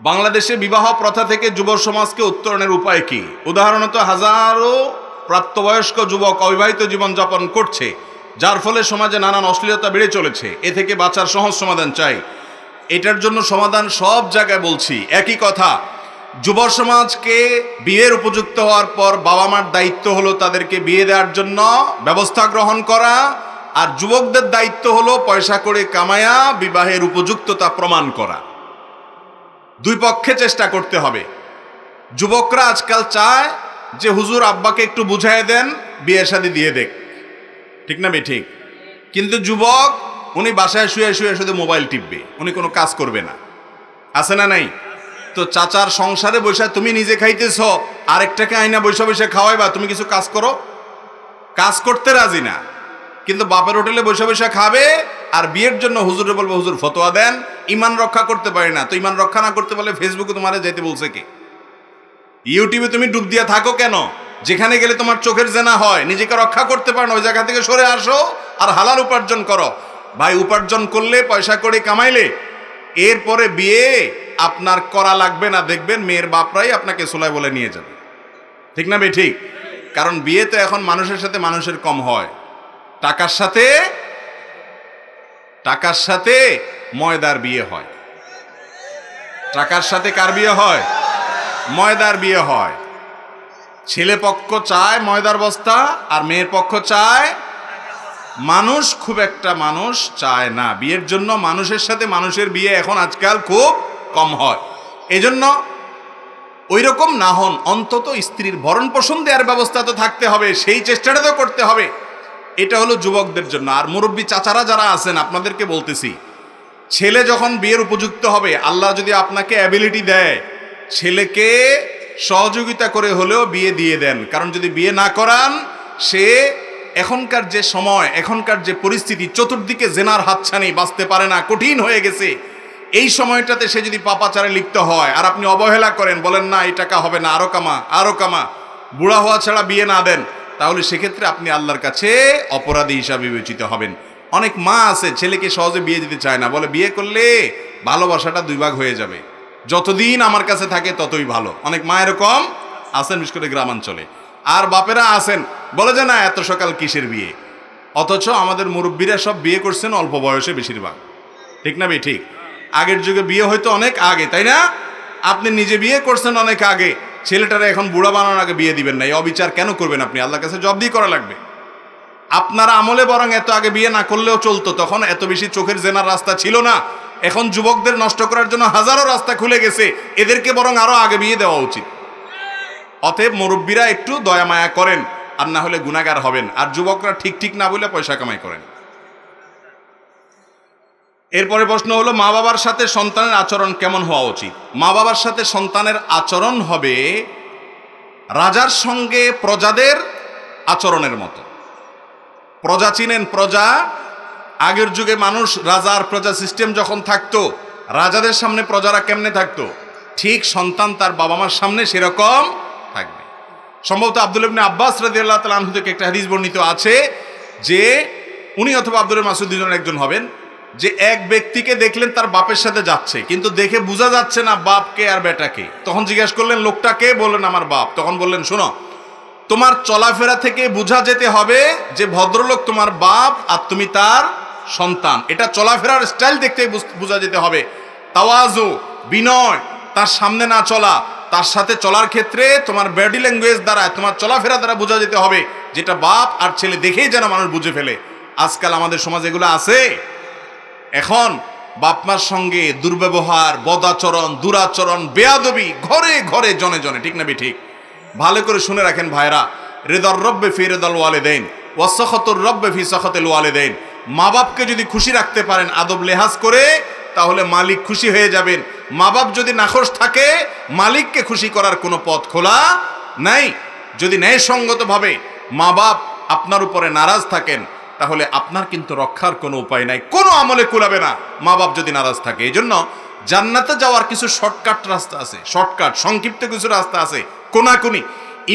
A: বাংলাদেশে বিবাহ প্রথা থেকে যুব সমাজকে উত্তরণের উপায় কি? উদাহরণত হাজারো প্রাপ্তবয়স্ক যুবক অবিবাহিত জীবনযাপন করছে, যার ফলে সমাজে নানান অশ্লীলতা বেড়ে চলেছে। এ থেকে বাঁচার সহজ সমাধান চাই। এটার জন্য সমাধান সব জায়গায় বলছি, একই কথা। যুব সমাজকে বিয়ের উপযুক্ত হওয়ার পর বাবা মার দায়িত্ব হলো তাদেরকে বিয়ে দেওয়ার জন্য ব্যবস্থা গ্রহণ করা, আর যুবকদের দায়িত্ব হলো পয়সা করে কামায়া বিবাহের উপযুক্ততা প্রমাণ করা। দুই পক্ষে চেষ্টা করতে হবে। যুবকরা আজকাল চায় যে হুজুর আব্বাকে একটু বুঝাই দেন, বিয়ের শাদী দিয়ে দেখ, ঠিক না বে ঠিক? কিন্তু যুবক উনি বাসায় শুয়ে শুয়ে শুধু মোবাইল টিপবে, উনি কোনো কাজ করবে না, আছে না নাই? তো চাচার সংসারে বসে তুমি নিজে খাইতেছ, আরেকটাকে আইনা বসে বসে খাওয়াইবা, তুমি কিছু কাজ করো? কাজ করতে রাজি না, কিন্তু বাপের হোটেলে বসে বসে খাবে, আর বিয়ের জন্য হুজুরে বলবো হুজুর ফতোয়া দেন। ইমান রক্ষা করতে পারি না, তো ইমান রক্ষা না করতে পারলে ফেসবুকে তোমারে যাইতে বলছে কে? ইউটিউবে তুমি ডুব দিয়া থাকো কেন? যেখানে গেলে তোমার চোখের জেনা হয়, নিজেকে রক্ষা করতে পারো না, ওই জায়গা থেকে সরে আসো আর হালাল উপার্জন করো। ভাই, উপার্জন করলে, পয়সা করে কামাইলে, এরপরে বিয়ে আপনার করা লাগবে না, দেখবেন মেয়ের বাপরাই আপনাকে সোলাই বলে নিয়ে যাবে, ঠিক না বে ঠিক? কারণ বিয়ে তো এখন মানুষের সাথে মানুষের কম হয়, টাকার সাথে ময়দার বিয়ে হয়। টাকার সাথে কার বিয়ে হয়? ময়দার বিয়ে হয়। ছেলে পক্ষ চায় ময়দার বস্তা, আর মেয়ের পক্ষ চায় মানুষ। খুব একটা মানুষ চায় না বিয়ের জন্য। মানুষের সাথে মানুষের বিয়ে এখন আজকাল খুব কম হয়। এজন্য ওই রকম না হন, অন্তত স্ত্রীর ভরণ পোষণ দেওয়ার ব্যবস্থা তো থাকতে হবে, সেই চেষ্টাটা তো করতে হবে। এটা হলো যুবকদের জন্য। আর মুরব্বী চাচারা যারা আছেন, আপনাদেরকে বলতেছি, ছেলে যখন বিয়ের উপযুক্ত হবে, আল্লাহ যদি আপনাকে অ্যাবিলিটি দেয়, ছেলেকে সহযোগিতা করে হলেও বিয়ে দিয়ে দেন। কারণ যদি বিয়ে না করান, সে এখনকার যে সময়, এখনকার যে পরিস্থিতি, চতুর্দিকে জেনার হাতছানি, বাঁচতে পারে না, কঠিন হয়ে গেছে। এই সময়টাতে সে যদি পাপাচারে লিপ্ত হয় আর আপনি অবহেলা করেন, বলেন না এই টাকা হবে না, আরো কামা, বুড়া হওয়া ছাড়া বিয়ে না দেন, তাহলে সেক্ষেত্রে আপনি আল্লাহর কাছে অপরাধী হিসাবে বিবেচিত হবেন। অনেক মা আছে ছেলেকে সহজে বিয়ে দিতে চায় না, বলে বিয়ে করলে ভালোবাসাটা দুই ভাগ হয়ে যাবে, যতদিন আমার কাছে থাকে ততই ভালো। অনেক মা এরকম আছেন, বিশেষ করে গ্রামাঞ্চলে। আর বাপেরা আছেন বলে যে না এত সকাল কিসের বিয়ে, অথচ আমাদের মুরব্বীরা সব বিয়ে করছেন অল্প বয়সে বেশিরভাগ, ঠিক না ভাই? ঠিক। আগের যুগে বিয়ে হয়তো অনেক আগে, তাই না? আপনি নিজে বিয়ে করছেন অনেক আগে, ছেলেটারা এখন বুড়া বানানোর আগে বিয়ে দিবেন না, এই অবিচার কেন করবেন আপনি? আল্লাহর কাছে জবাবদিহি করা লাগবে। আপনার আমলে বরং এত আগে বিয়ে না করলেও চলতো, তখন এত বেশি চোখের জেনার রাস্তা ছিল না। এখন যুবকদের নষ্ট করার জন্য হাজারো রাস্তা খুলে গেছে, এদেরকে বরং আরো আগে বিয়ে দেওয়া উচিত। অতএব মুরব্বীরা একটু দয়া মায়া করেন, আর না হলে গুনাহগার হবেন। আর যুবকরা ঠিক ঠিক না বলে পয়সা কামাই করেন। এরপরে প্রশ্ন হলো, মা বাবার সাথে সন্তানের আচরণ কেমন হওয়া উচিত? মা বাবার সাথে সন্তানের আচরণ হবে রাজার সঙ্গে প্রজাদের আচরণের মতো। প্রজা চিনেন? প্রজা, আগের যুগে মানুষ রাজা আর প্রজা সিস্টেম যখন থাকতো, রাজাদের সামনে প্রজারা কেমনে থাকতো, ঠিক সন্তান তার বাবা মার সামনে সেরকম থাকবে। সম্ভবত আব্দুল্লাহ ইবনে আব্বাস রাদিয়াল্লাহু তাআলা আনহু থেকে একটা হাদিস বর্ণিত আছে যে উনি অথবা আব্দুল মাসুদ দুজনের একজন হবেন, যে এক ব্যক্তিকে দেখলেন তার বাপের সাথে যাচ্ছে, কিন্তু দেখে বোঝা যাচ্ছে না বাপকে আর বেটাকে। তখন জিজ্ঞাসা করলেন লোকটাকে, বললেন আমার বাপ। তখন বললেন শোনো, তোমার চলাফেরা থেকে বোঝা যেতে হবে যে ভদ্রলোক তোমার বাপ আর তুমি তার সন্তান। এটা চলাফেরার স্টাইল দেখতে বোঝা যেতে হবে। তাওয়াজু, বিনয়, তার সামনে না চলা, তার সাথে চলার ক্ষেত্রে তোমার বডি ল্যাঙ্গুয়েজ দ্বারা, তোমার চলাফেরা দ্বারা বোঝা যেতে হবে যেটা বাপ আর ছেলে দেখেই যেন মানুষ বুঝে ফেলে। আজকাল আমাদের সমাজে এগুলো আছে। এখন বাপমার সঙ্গে দুর্ব্যবহার, বদাচরণ, দুরাচরণ, বেয়াদবি ঘরে ঘরে জনে জনে, ঠিক না বে ঠিক? ভালো করে শুনে রাখেন ভাইরা, রিদার রব্বে ফি রিদাল ওয়ালিদাইন ওয়া সাখাতুর রব্বে ফি সাখাতিল ওয়ালিদাইন। মা বাপকে যদি খুশি রাখতে পারেন আদব লেহাজ করে, তাহলে মালিক খুশি হয়ে যাবেন। মা বাপ যদি নাখোশ থাকে, মালিককে খুশি করার কোনো পথ খোলা নাই। যদি ন্যায়সঙ্গতভাবে মা বাপ আপনার উপরে নারাজ থাকেন, তাহলে আপনার কিন্তু রক্ষার কোনো উপায় নাই, কোনো আমলে কুলাবে না মা বাপ যদি নারাজ থাকে। এই জন্য জান্নাতে যাওয়ার কিছু শর্টকাট রাস্তা আছে, শর্টকাট সংক্ষিপ্ত কিছু রাস্তা আছে, কোনাকুনি।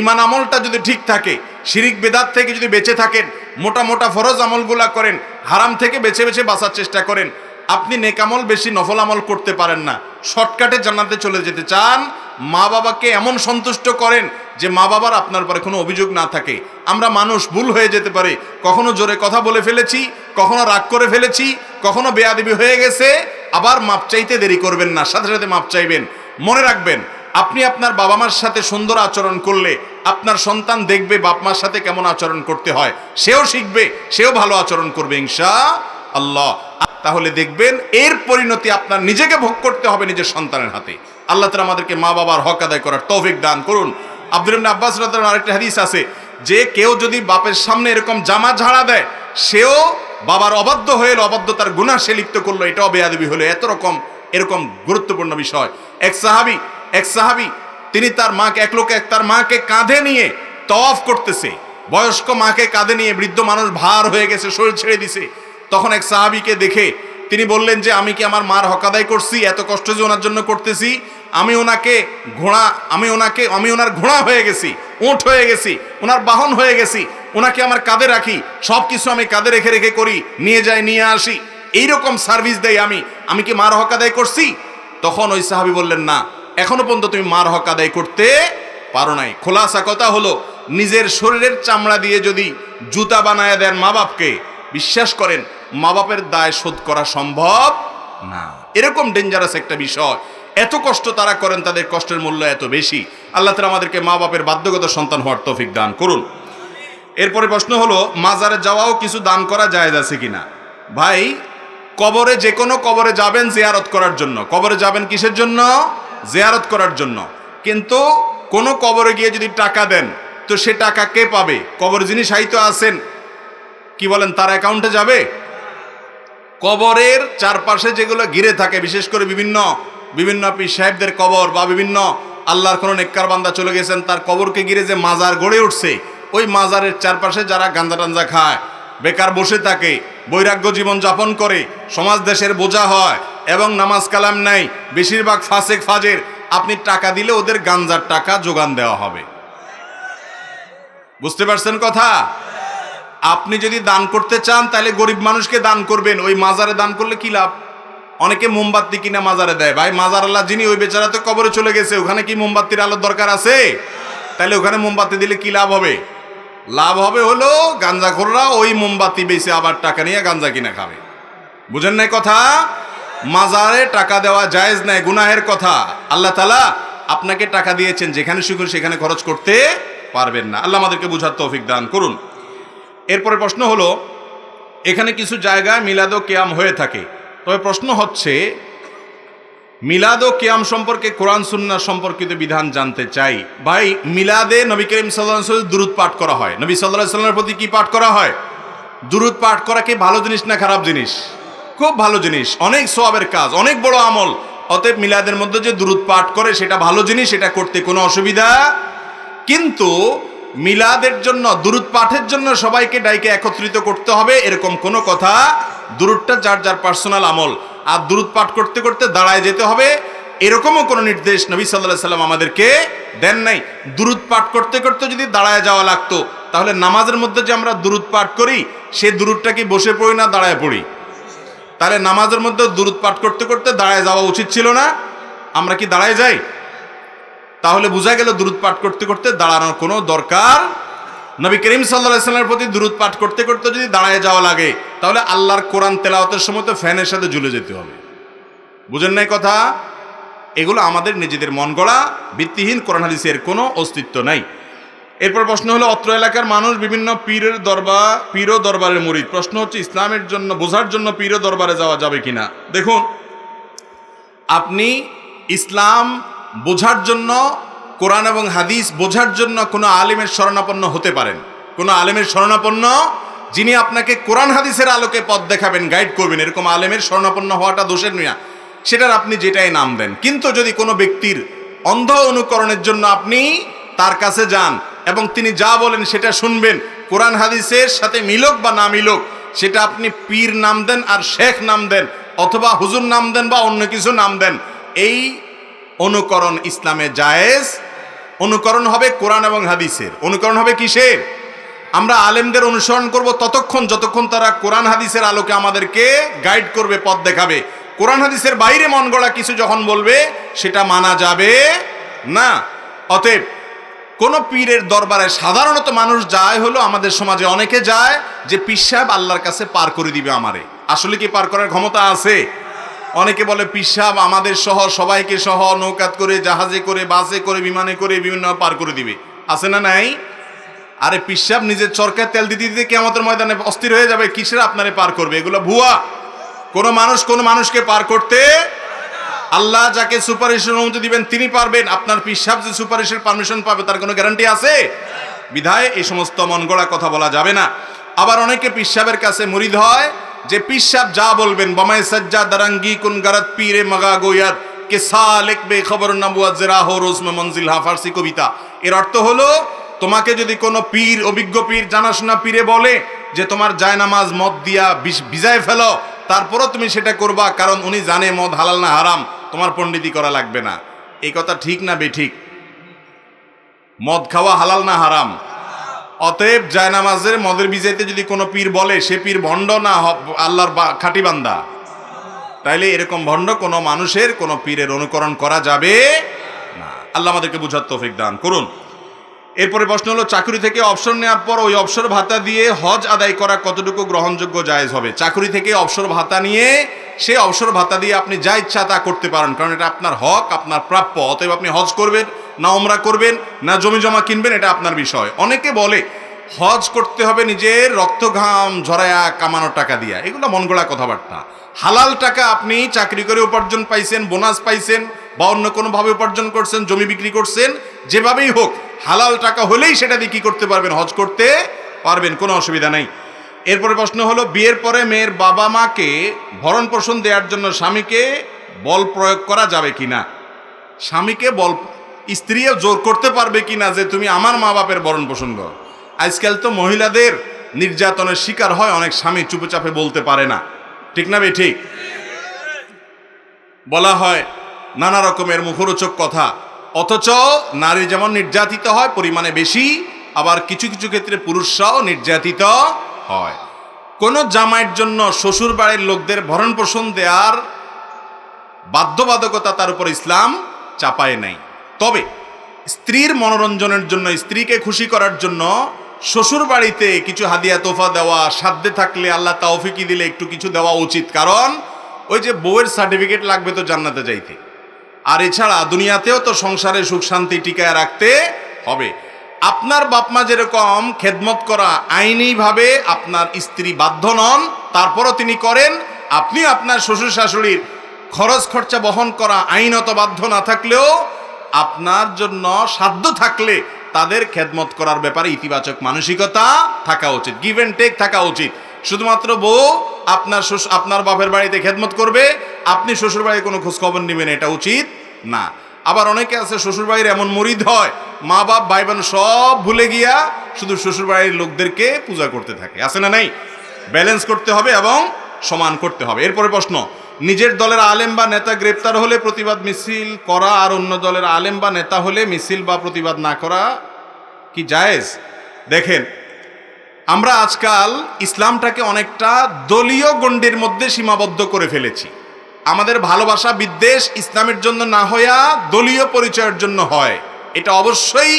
A: ইমান আমলটা যদি ঠিক থাকে, শিরিক বেদাত থেকে যদি বেঁচে থাকেন, মোটা মোটা ফরজ আমলগুলা করেন, হারাম থেকে বেছে বেছে বাঁচার চেষ্টা করেন, আপনি নেক আমল বেশি নফল আমল করতে পারেন না, শর্টকাটে জান্নাতে চলে যেতে চান, মা বাবাকে এমন সন্তুষ্ট করেন যে মা বাবার আপনার পরে কোনো অভিযোগ না থাকে। আমরা মানুষ, ভুল হয়ে যেতে পারে, কখনো জোরে কথা বলে ফেলেছি, কখনো রাগ করে ফেলেছি, কখনো বেয়াদবি হয়ে গেছে, আবার মাপ চাইতে দেরি করবেন না, সাথে সাথে মাপ চাইবেন। মনে রাখবেন, আপনি আপনার বাবা মার সাথে সুন্দর আচরণ করলে আপনার সন্তান দেখবে বাপ মার সাথে কেমন আচরণ করতে হয়, সেও শিখবে, সেও ভালো আচরণ করবে ইনশাআল্লাহ। তাহলে দেখবেন এর পরিণতি আপনার নিজেকে ভোগ করতে হবে নিজের সন্তানের হাতে। আল্লাহ তাআলা আমাদেরকে মা বাবার হক আদায় করার তৌফিক দান করুন। আব্দুল্লাহ ইবনে আব্বাস রাদিয়াল্লাহু আনহু আরেকটা হাদিস আছে যে কেউ যদি বাপের সামনে এরকম জামা ঝাড়া দেয়, সেও বাবার অবাধ্য হয়ে অবাধ্যতার গুনাহ সে লিপ্ত করলো, এটাও বেয়াদবি হলো। এরকম গুরুত্বপূর্ণ বিষয়। এক সাহাবী তিনি তার মাকে, এক লোক তার মাকে কাঁধে নিয়ে তওয়াফ করতেছে, বয়স্ক মাকে কাঁধে নিয়ে, বৃদ্ধ মানুষ ভার হয়ে গেছে, শরীর ছেড়ে দিছে। তখন এক সাহাবীকে দেখে তিনি বললেন যে আমি কি আমার মার হক আদায় করছি? এত কষ্ট যে ওনার জন্য করতেছি, আমি ওনার ঘোড়া হয়ে গেছি, উট হয়ে গেছি, ওনার বাহন হয়ে গেছি, ওনাকে আমার কাঁধে রাখি, সব কিছু আমি কাঁধে রেখে রেখে করি, নিয়ে যাই নিয়ে আসি, এইরকম সার্ভিস দেই আমি কি মার হক আদায় করছি? তখন ওই সাহাবী বললেন না, এখনো পর্যন্ত তুমি মার হক আদায় করতে পারো নাই। খোলাসা কথা হলো, নিজের শরীরের চামড়া দিয়ে যদি জুতা বানায় দেন মা বাপকে, বিশ্বাস করেন মা বাপের দায় শোধ করা সম্ভব না। এরকম ডেঞ্জারাস একটা বিষয়, এত কষ্ট তারা করেন, তাদের কষ্টের মূল্য এত বেশি। আল্লাহ তাআলা আমাদেরকে মা বাপের বাধ্যগত সন্তান হওয়ার তৌফিক দান করুন। এরপরে প্রশ্ন হলো, মাজারে যাওয়াও কিছু দান করা জায়েজ আছে কিনা? ভাই, কবরে, যে কোনো কবরে যাবেন জিয়ারত করার জন্য। কবরে যাবেন কিসের জন্য? জিয়ারত করার জন্য। কিন্তু কোনো কবরে গিয়ে যদি টাকা দেন, তো সে টাকা কে পাবে? কবরে যিনি সাহিত্য আছেন, কি বলেন, তার অ্যাকাউন্টে যাবে? কবরের চারপাশে যেগুলো ঘিরে থাকে, বিশেষ করে বিভিন্ন পীর সাহেবদের কবর বা বিভিন্ন আল্লাহর কোনো নেককার বান্দা চলে গেছেন, তার কবরকে ঘিরে যে মাজার গড়ে উঠছে, ওই মাজারের চারপাশে যারা গাঁজা টাঞ্জা খায়, বেকার বসে থাকে, বৈরাগ্য জীবন যাপন করে, সমাজ দেশের বোঝা হয় এবং নামাজ কালাম নাই, বেশিরভাগ ফাসেক ফাজের, আপনি টাকা দিলে ওদের গাঞ্জার টাকা যোগান দেওয়া হবে। বুঝতে পারছেন কথা? আপনি যদি দান করতে চান তাহলে গরিব মানুষকে দান করবেন, ওই মাজারে দান করলে কি লাভ? অনেকে মোমবাতি কিনা মাজারে দেয়, ভাই মাজার আল্লাহ যিনি, ওই বেচারা তো কবরে চলে গেছে, ওখানে কি মোমবাতির আলোর দরকার আছে? তাহলে ওখানে মোমবাতি দিলে কি লাভ হবে? লাভ হবে হলো গাঞ্জাখোররা ওই মোমবাতি বেচে আবার টাকা নিয়ে গাঞ্জা কিনা খাবে। বুঝেন নাই কথা? মাজারে টাকা দেওয়া জায়েজ নাই, গুনাহের কথা। আল্লাহ তাআলা আপনাকে টাকা দিয়েছেন, যেখানে সুখী সেখানে খরচ করতে পারবেন না। আল্লাহ আমাদেরকে বুঝার তৌফিক দান করুন। এরপরে প্রশ্ন হলো, এখানে কিছু জায়গায় মিলাদ ও কিয়াম হয়ে থাকে, তবে প্রশ্ন হচ্ছে মিলাদ ও কিয়াম সম্পর্কে কোরআন সুন্নাহ সম্পর্কিত বিধান জানতে চাই। ভাই, মিলাদে নবী করিম সাল্লাল্লাহু আলাইহি ওয়াসাল্লাম দুরূদ পাঠ করা হয়। নবী সাল্লাল্লাহু আলাইহি ওয়াসাল্লামের প্রতি কি পাঠ করা হয়? দুরূদ পাঠ করা কি ভালো জিনিস না খারাপ জিনিস? খুব ভালো জিনিস, অনেক সওয়াবের কাজ, অনেক বড় আমল। অতএব মিলাদের মধ্যে যে দুরূদ পাঠ করে সেটা ভালো জিনিস, এটা করতে কোনো অসুবিধা। কিন্তু মিলাদের জন্য, দুরূদ পাঠের জন্য সবাইকে ডাইকে একত্রিত করতে হবে এরকম কোনো কথা, দুরূদটা যার যার পার্সোনাল আমল। আর দুরূদ পাঠ করতে করতে দাঁড়ায় যেতে হবে এরকমও কোনো নির্দেশ নবী সাল্লাল্লাহু আলাইহি সাল্লাম আমাদেরকে দেন নাই। দুরূদ পাঠ করতে করতে যদি দাঁড়ায় যাওয়া লাগতো, তাহলে নামাজের মধ্যে যে আমরা দুরূদ পাঠ করি সেই দুরূদটা কি বসে পড়ি না দাঁড়ায় পড়ি? তাহলে নামাজের মধ্যে দুরূদ পাঠ করতে করতে দাঁড়ায় যাওয়া উচিত ছিল না? আমরা কি দাঁড়ায় যাই? তাহলে বোঝা গেল দুরূদ পাঠ করতে করতে দাঁড়ানোর কোনো দরকার। নবী করিম সাল্লাল্লাহু আলাইহি ওয়াসাল্লামের প্রতি দুরূদ পাঠ করতে করতে যদি দাঁড়ায় যাওয়া লাগে, তাহলে আল্লাহর কোরআন তেলাওয়াতের সময় তো ফ্যানের সাথে ঝুলে যেতে হবে। বুঝেন নাই কথা? এগুলো আমাদের নিজেদের মন গড়া, ভিত্তিহীন, কোরআন হাদিসের কোনো অস্তিত্ব নাই। এরপর প্রশ্ন হলো, অত্র এলাকার মানুষ বিভিন্ন পীর ও দরবারের মুরিদ। প্রশ্ন হচ্ছে, ইসলামের জন্য বোঝার জন্য পীর ও দরবারে যাওয়া যাবে কিনা? দেখুন, আপনি ইসলাম বোঝার জন্য, কোরআন এবং হাদিস বোঝার জন্য কোনো আলেমের শরণাপন্ন হতে পারেন। কোনো আলেমের শরণাপন্ন, যিনি আপনাকে কোরআন হাদিসের আলোকে পথ দেখাবেন, গাইড করবেন, এরকম আলেমের শরণাপন্ন হওয়াটা দোষের নয়, সেটার আপনি যেটাই নাম দেন। কিন্তু যদি কোনো ব্যক্তির অন্ধ অনুকরণের জন্য আপনি তার কাছে যান এবং তিনি যা বলেন সেটা শুনবেন, কোরআন হাদিসের সাথে মিলক বা না মিলক, সেটা আপনি পীর নাম দেন আর শেখ নাম দেন অথবা হুজুর নাম দেন বা অন্য কিছু নাম দেন, এই অনুকরণ ইসলামে জায়েজ। অনুকরণ হবে কোরআন এবং হাদিসের। অনুকরণ হবে কিসের? আমরা আলেমদের অনুসরণ করব ততক্ষণ যতক্ষণ তারা কোরআন হাদিসের আলোকে আমাদেরকে গাইড করবে, পথ দেখাবে। কোরআন হাদিসের বাইরে মন গড়া কিছু যখন বলবে, সেটা মানা যাবে না। অতএব কোন পীরের দরবারে সাধারণত মানুষ যায় হলো, আমাদের সমাজে অনেকে যায় যে পীর সাহেব আল্লাহর কাছে পার করে দিবে আমারে। আসলে কি পার করার ক্ষমতা আছে? অনেকে বলে পীর সাহেব আমাদের সহ সবাইকে সহ নৌকাত করে, জাহাজে করে, বাসে করে, বিমানে করে বিভিন্ন পার করে দিবে। আছে না নাই? আরে পীর সাহেব নিজের চরকায় তেল দিতে দিতে কিয়ামতের ময়দানে অস্থির হয়ে যাবে, কিসের আপনারে পার করবে? এগুলো ভুয়া। কোন মানুষ কোন মানুষকে পার করতে, আল্লাহ যাকে সুপারিশের অনুমতি দিবেন তিনি পারবেন। আপনার পীর সাহেব যে সুপারিশের পারমিশন পাবে তার কোনো গ্যারান্টি আছে? বিধায় এই সমস্ত মন গড়া কথা বলা যাবে না। আবার অনেকে পীর সাহেবের কাছে মুরিদ হয় যে পীর সাহেব যা বলবেন, বমায় সাজ্জা দারাঙ্গি কুন গারাত পীরে মাগা গোয়াত কে সালেক বে খবর নবুয়াত জরা হো রোজ মে মঞ্জিল হা, ফারসি কবিতা। এর অর্থ হলো, তোমাকে যদি কোনো পীর, অভিজ্ঞ পীর, জানাশোনা পীরে বলে যে তোমার জায়নামাজ মদ দিয়া ভিজায় ফেলো, তারপরও তুমি সেটা করবা, কারণ উনি জানে মদ হালাল না হারাম, তোমার পণ্ডিতি করা লাগবে না। এই কথা ঠিক না বেঠিক? মদ খাওয়া হালাল না হারাম? অতএব জায়নামাজের মদের ভিজাইতে যদি কোনো পীর বলে, সে পীর ভণ্ড না আল্লাহর খাঁটি বান্দা? তাইলে এরকম ভণ্ড কোনো মানুষের, কোনো পীরের অনুকরণ করা যাবে না। আল্লাহ আমাদেরকে বুঝার তৌফিক দান করুন। এরপরে প্রশ্ন হলো, চাকরি থেকে অবসর নেওয়ার পর ওই অবসর ভাতা দিয়ে হজ আদায় করা কতটুকু গ্রহণযোগ্য জায়েজ হবে? চাকরি থেকে অবসর ভাতা নিয়ে, সেই অবসর ভাতা দিয়ে আপনি যা ইচ্ছা তা করতে পারেন, কারণ এটা আপনার হক, আপনার প্রাপ্য। অতএব আপনি হজ করবেন না ওমরা করবেন না জমি জমা কিনবেন, এটা আপনার বিষয়। অনেকে বলে হজ করতে হবে নিজের রক্ত ঘাম ঝরায়া কামানো টাকা দিয়া, এগুলো মন গড়া কথাবার্তা। হালাল টাকা আপনি চাকরি করে উপার্জন পাইছেন, বোনাস পাইছেন বা অন্য কোনোভাবে উপার্জন করছেন, জমি বিক্রি করছেন, যেভাবেই হোক হালাল টাকা হলেই সেটা দিয়ে কি করতে পারবেন? হজ করতে পারবেন, কোনো অসুবিধা নেই। এরপরে প্রশ্ন হলো, বিয়ের পরে মেয়ের বাবা মাকে ভরণ পোষণ দেওয়ার জন্য স্বামীকে বল প্রয়োগ করা যাবে কিনা? স্বামীকে স্ত্রীও জোর করতে পারবে কিনা যে তুমি আমার মা বাপের ভরণ পোষণ করো? আজকাল তো মহিলাদের নির্যাতনের শিকার হয় অনেক স্বামী চুপচাপে বলতে পারে না, ঠিক না বে ঠিক? বলা হয় নানা রকমের মুখরোচক কথা, অথচ নারী যেমন নির্যাতিত হয় পরিমাণে বেশি, আবার কিছু কিছু ক্ষেত্রে পুরুষরাও নির্যাতিত হয়। কোন জামাইয়ের জন্য শ্বশুর বাড়ির লোকদের ভরণ পোষণ দেওয়ার বাধ্যবাধকতা তার উপর ইসলাম চাপায় নাই। তবে স্ত্রীর মনোরঞ্জনের জন্য, স্ত্রীকে খুশি করার জন্য শ্বশুর বাড়িতে কিছু হাদিয়া তোফা দেওয়া, সাধ্যে থাকলে আল্লাহ তাওফিকি দিলে একটু কিছু দেওয়া উচিত। কারণ ওই যে বউয়ের সার্টিফিকেট লাগবে তো জান্নাতে যাইতে, আর এছাড়া দুনিয়াতেও তো সংসারে সুখ শান্তি টিকায় রাখতে হবে। আপনার বাপমা যেরকম খেদমত করা আইনিভাবে আপনার স্ত্রী বাধ্য নন, তারপরও তিনি করেন, আপনি আপনার শ্বশুর শাশুড়ির খরচ খরচা বহন করা আইনত বাধ্য না থাকলেও আপনার জন্য সাধ্য থাকলে তাদের খেদমত করার ব্যাপারে ইতিবাচক মানসিকতা থাকা উচিত, গিভ অ্যান্ড টেক থাকা উচিত। শুধুমাত্র বউ আপনার বাপের বাড়িতে খেদমত করবে, আপনি শ্বশুর বাড়ির কোনো খোঁজখবর নেবেন, এটা উচিত না। আবার অনেকে আছে শ্বশুর বাড়ির এমন মুরিদ হয়, মা বাপ ভাই বোন সব ভুলে গিয়া শুধু শ্বশুর বাড়ির লোকদেরকে পূজা করতে থাকে। আছে না নাই? ব্যালেন্স করতে হবে এবং সমান করতে হবে। এরপরে প্রশ্ন, নিজের দলের আলেম বা নেতা গ্রেপ্তার হলে প্রতিবাদ মিছিল করা আর অন্য দলের আলেম বা নেতা হলে মিছিল বা প্রতিবাদ না করা কি জায়েজ? দেখেন, আমরা আজকাল ইসলামটাকে অনেকটা দলীয় গণ্ডির মধ্যে সীমাবদ্ধ করে ফেলেছি। আমাদের ভালোবাসা বিদ্বেষ ইসলামের জন্য না হইয়া দলীয় পরিচয়ের জন্য হয়, এটা অবশ্যই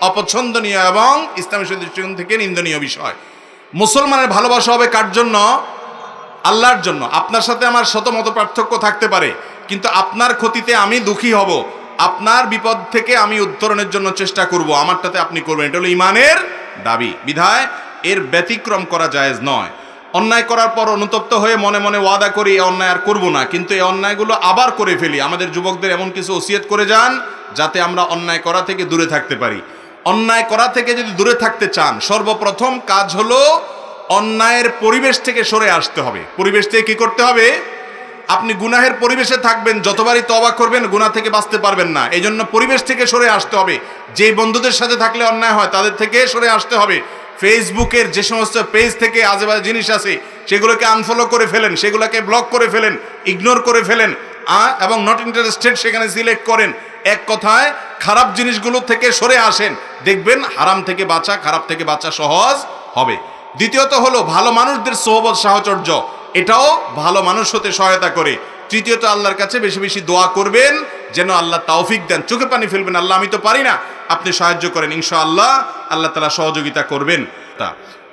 A: অপছন্দনীয় এবং ইসলামের দৃষ্টিকোণ থেকে নিন্দনীয় বিষয়। মুসলমানের ভালোবাসা হবে কার জন্য? আল্লাহর জন্য। আপনার সাথে আমার শত মত পার্থক্য থাকতে পারে, কিন্তু আপনার ক্ষতিতে আমি দুঃখী হব, আপনার বিপদ থেকে আমি উত্তরণের জন্য চেষ্টা করব, আমারটাতে আপনি করবেন, এটা হলো ইমানের দাবি। বিধায় এর ব্যতিক্রম করা জায়েজ নয়। অন্যায় করার পর অনুতপ্ত হয়ে মনে মনে ওয়াদা করি এই অন্যায় আর করবো না, কিন্তু এই অন্যায়গুলো আবার করে ফেলি। আমাদের যুবকদের এমন কিছু ওসিয়ত করে যান যাতে আমরা অন্যায় করা থেকে দূরে থাকতে পারি। অন্যায় করা থেকে যদি দূরে থাকতে চান, সর্বপ্রথম কাজ হলো অন্যায়ের পরিবেশ থেকে সরে আসতে হবে। পরিবেশ থেকে কি করতে হবে? আপনি গুনাহের পরিবেশে থাকবেন, যতবারই তওবা করবেন গুনাহ থেকে বাঁচতে পারবেন না। এই জন্য পরিবেশ থেকে সরে আসতে হবে। যে বন্ধুদের সাথে থাকলে অন্যায় হয় তাদের থেকে সরে আসতে হবে। ফেসবুকের যে সমস্ত পেজ থেকে আজেবাজে জিনিস আছে সেগুলোকে আনফলো করে ফেলেন, সেগুলোকে ব্লক করে ফেলেন, ইগনোর করে ফেলেন এবং নট ইন্টারেস্টেড সেখানে সিলেক্ট করেন। এক কথায় খারাপ জিনিসগুলো থেকে সরে আসেন, দেখবেন হারাম থেকে বাঁচা, খারাপ থেকে বাঁচা সহজ হবে। দ্বিতীয়ত হলো ভালো মানুষদের সোহবত সাহচর্য, এটাও ভালো মানুষ হতে সহায়তা করে। তৃতীয়ত আল্লাহর কাছে বেশি বেশি দোয়া করবেন যেন আল্লাহ তৌফিক দেন। চোখে পানি ফেলবেন, আল্লাহ আমি তো পারি না, আপনি সাহায্য করেন, ইনশাআল্লাহ আল্লাহ তাআলা সহযোগিতা করবেন।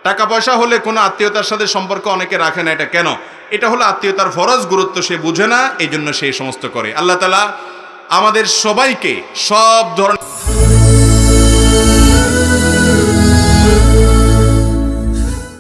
A: টাকা পয়সা হলে কোনো আত্মীয়তার সাথে সম্পর্ক অনেকে রাখে না, এটা কেন? এটা হলো আত্মীয়তার ফরজ, গুরুত্ব সে বুঝে না, এই জন্য সে সমস্ত করে। আল্লাহ তাআলা আমাদের সবাইকে সব ধরনের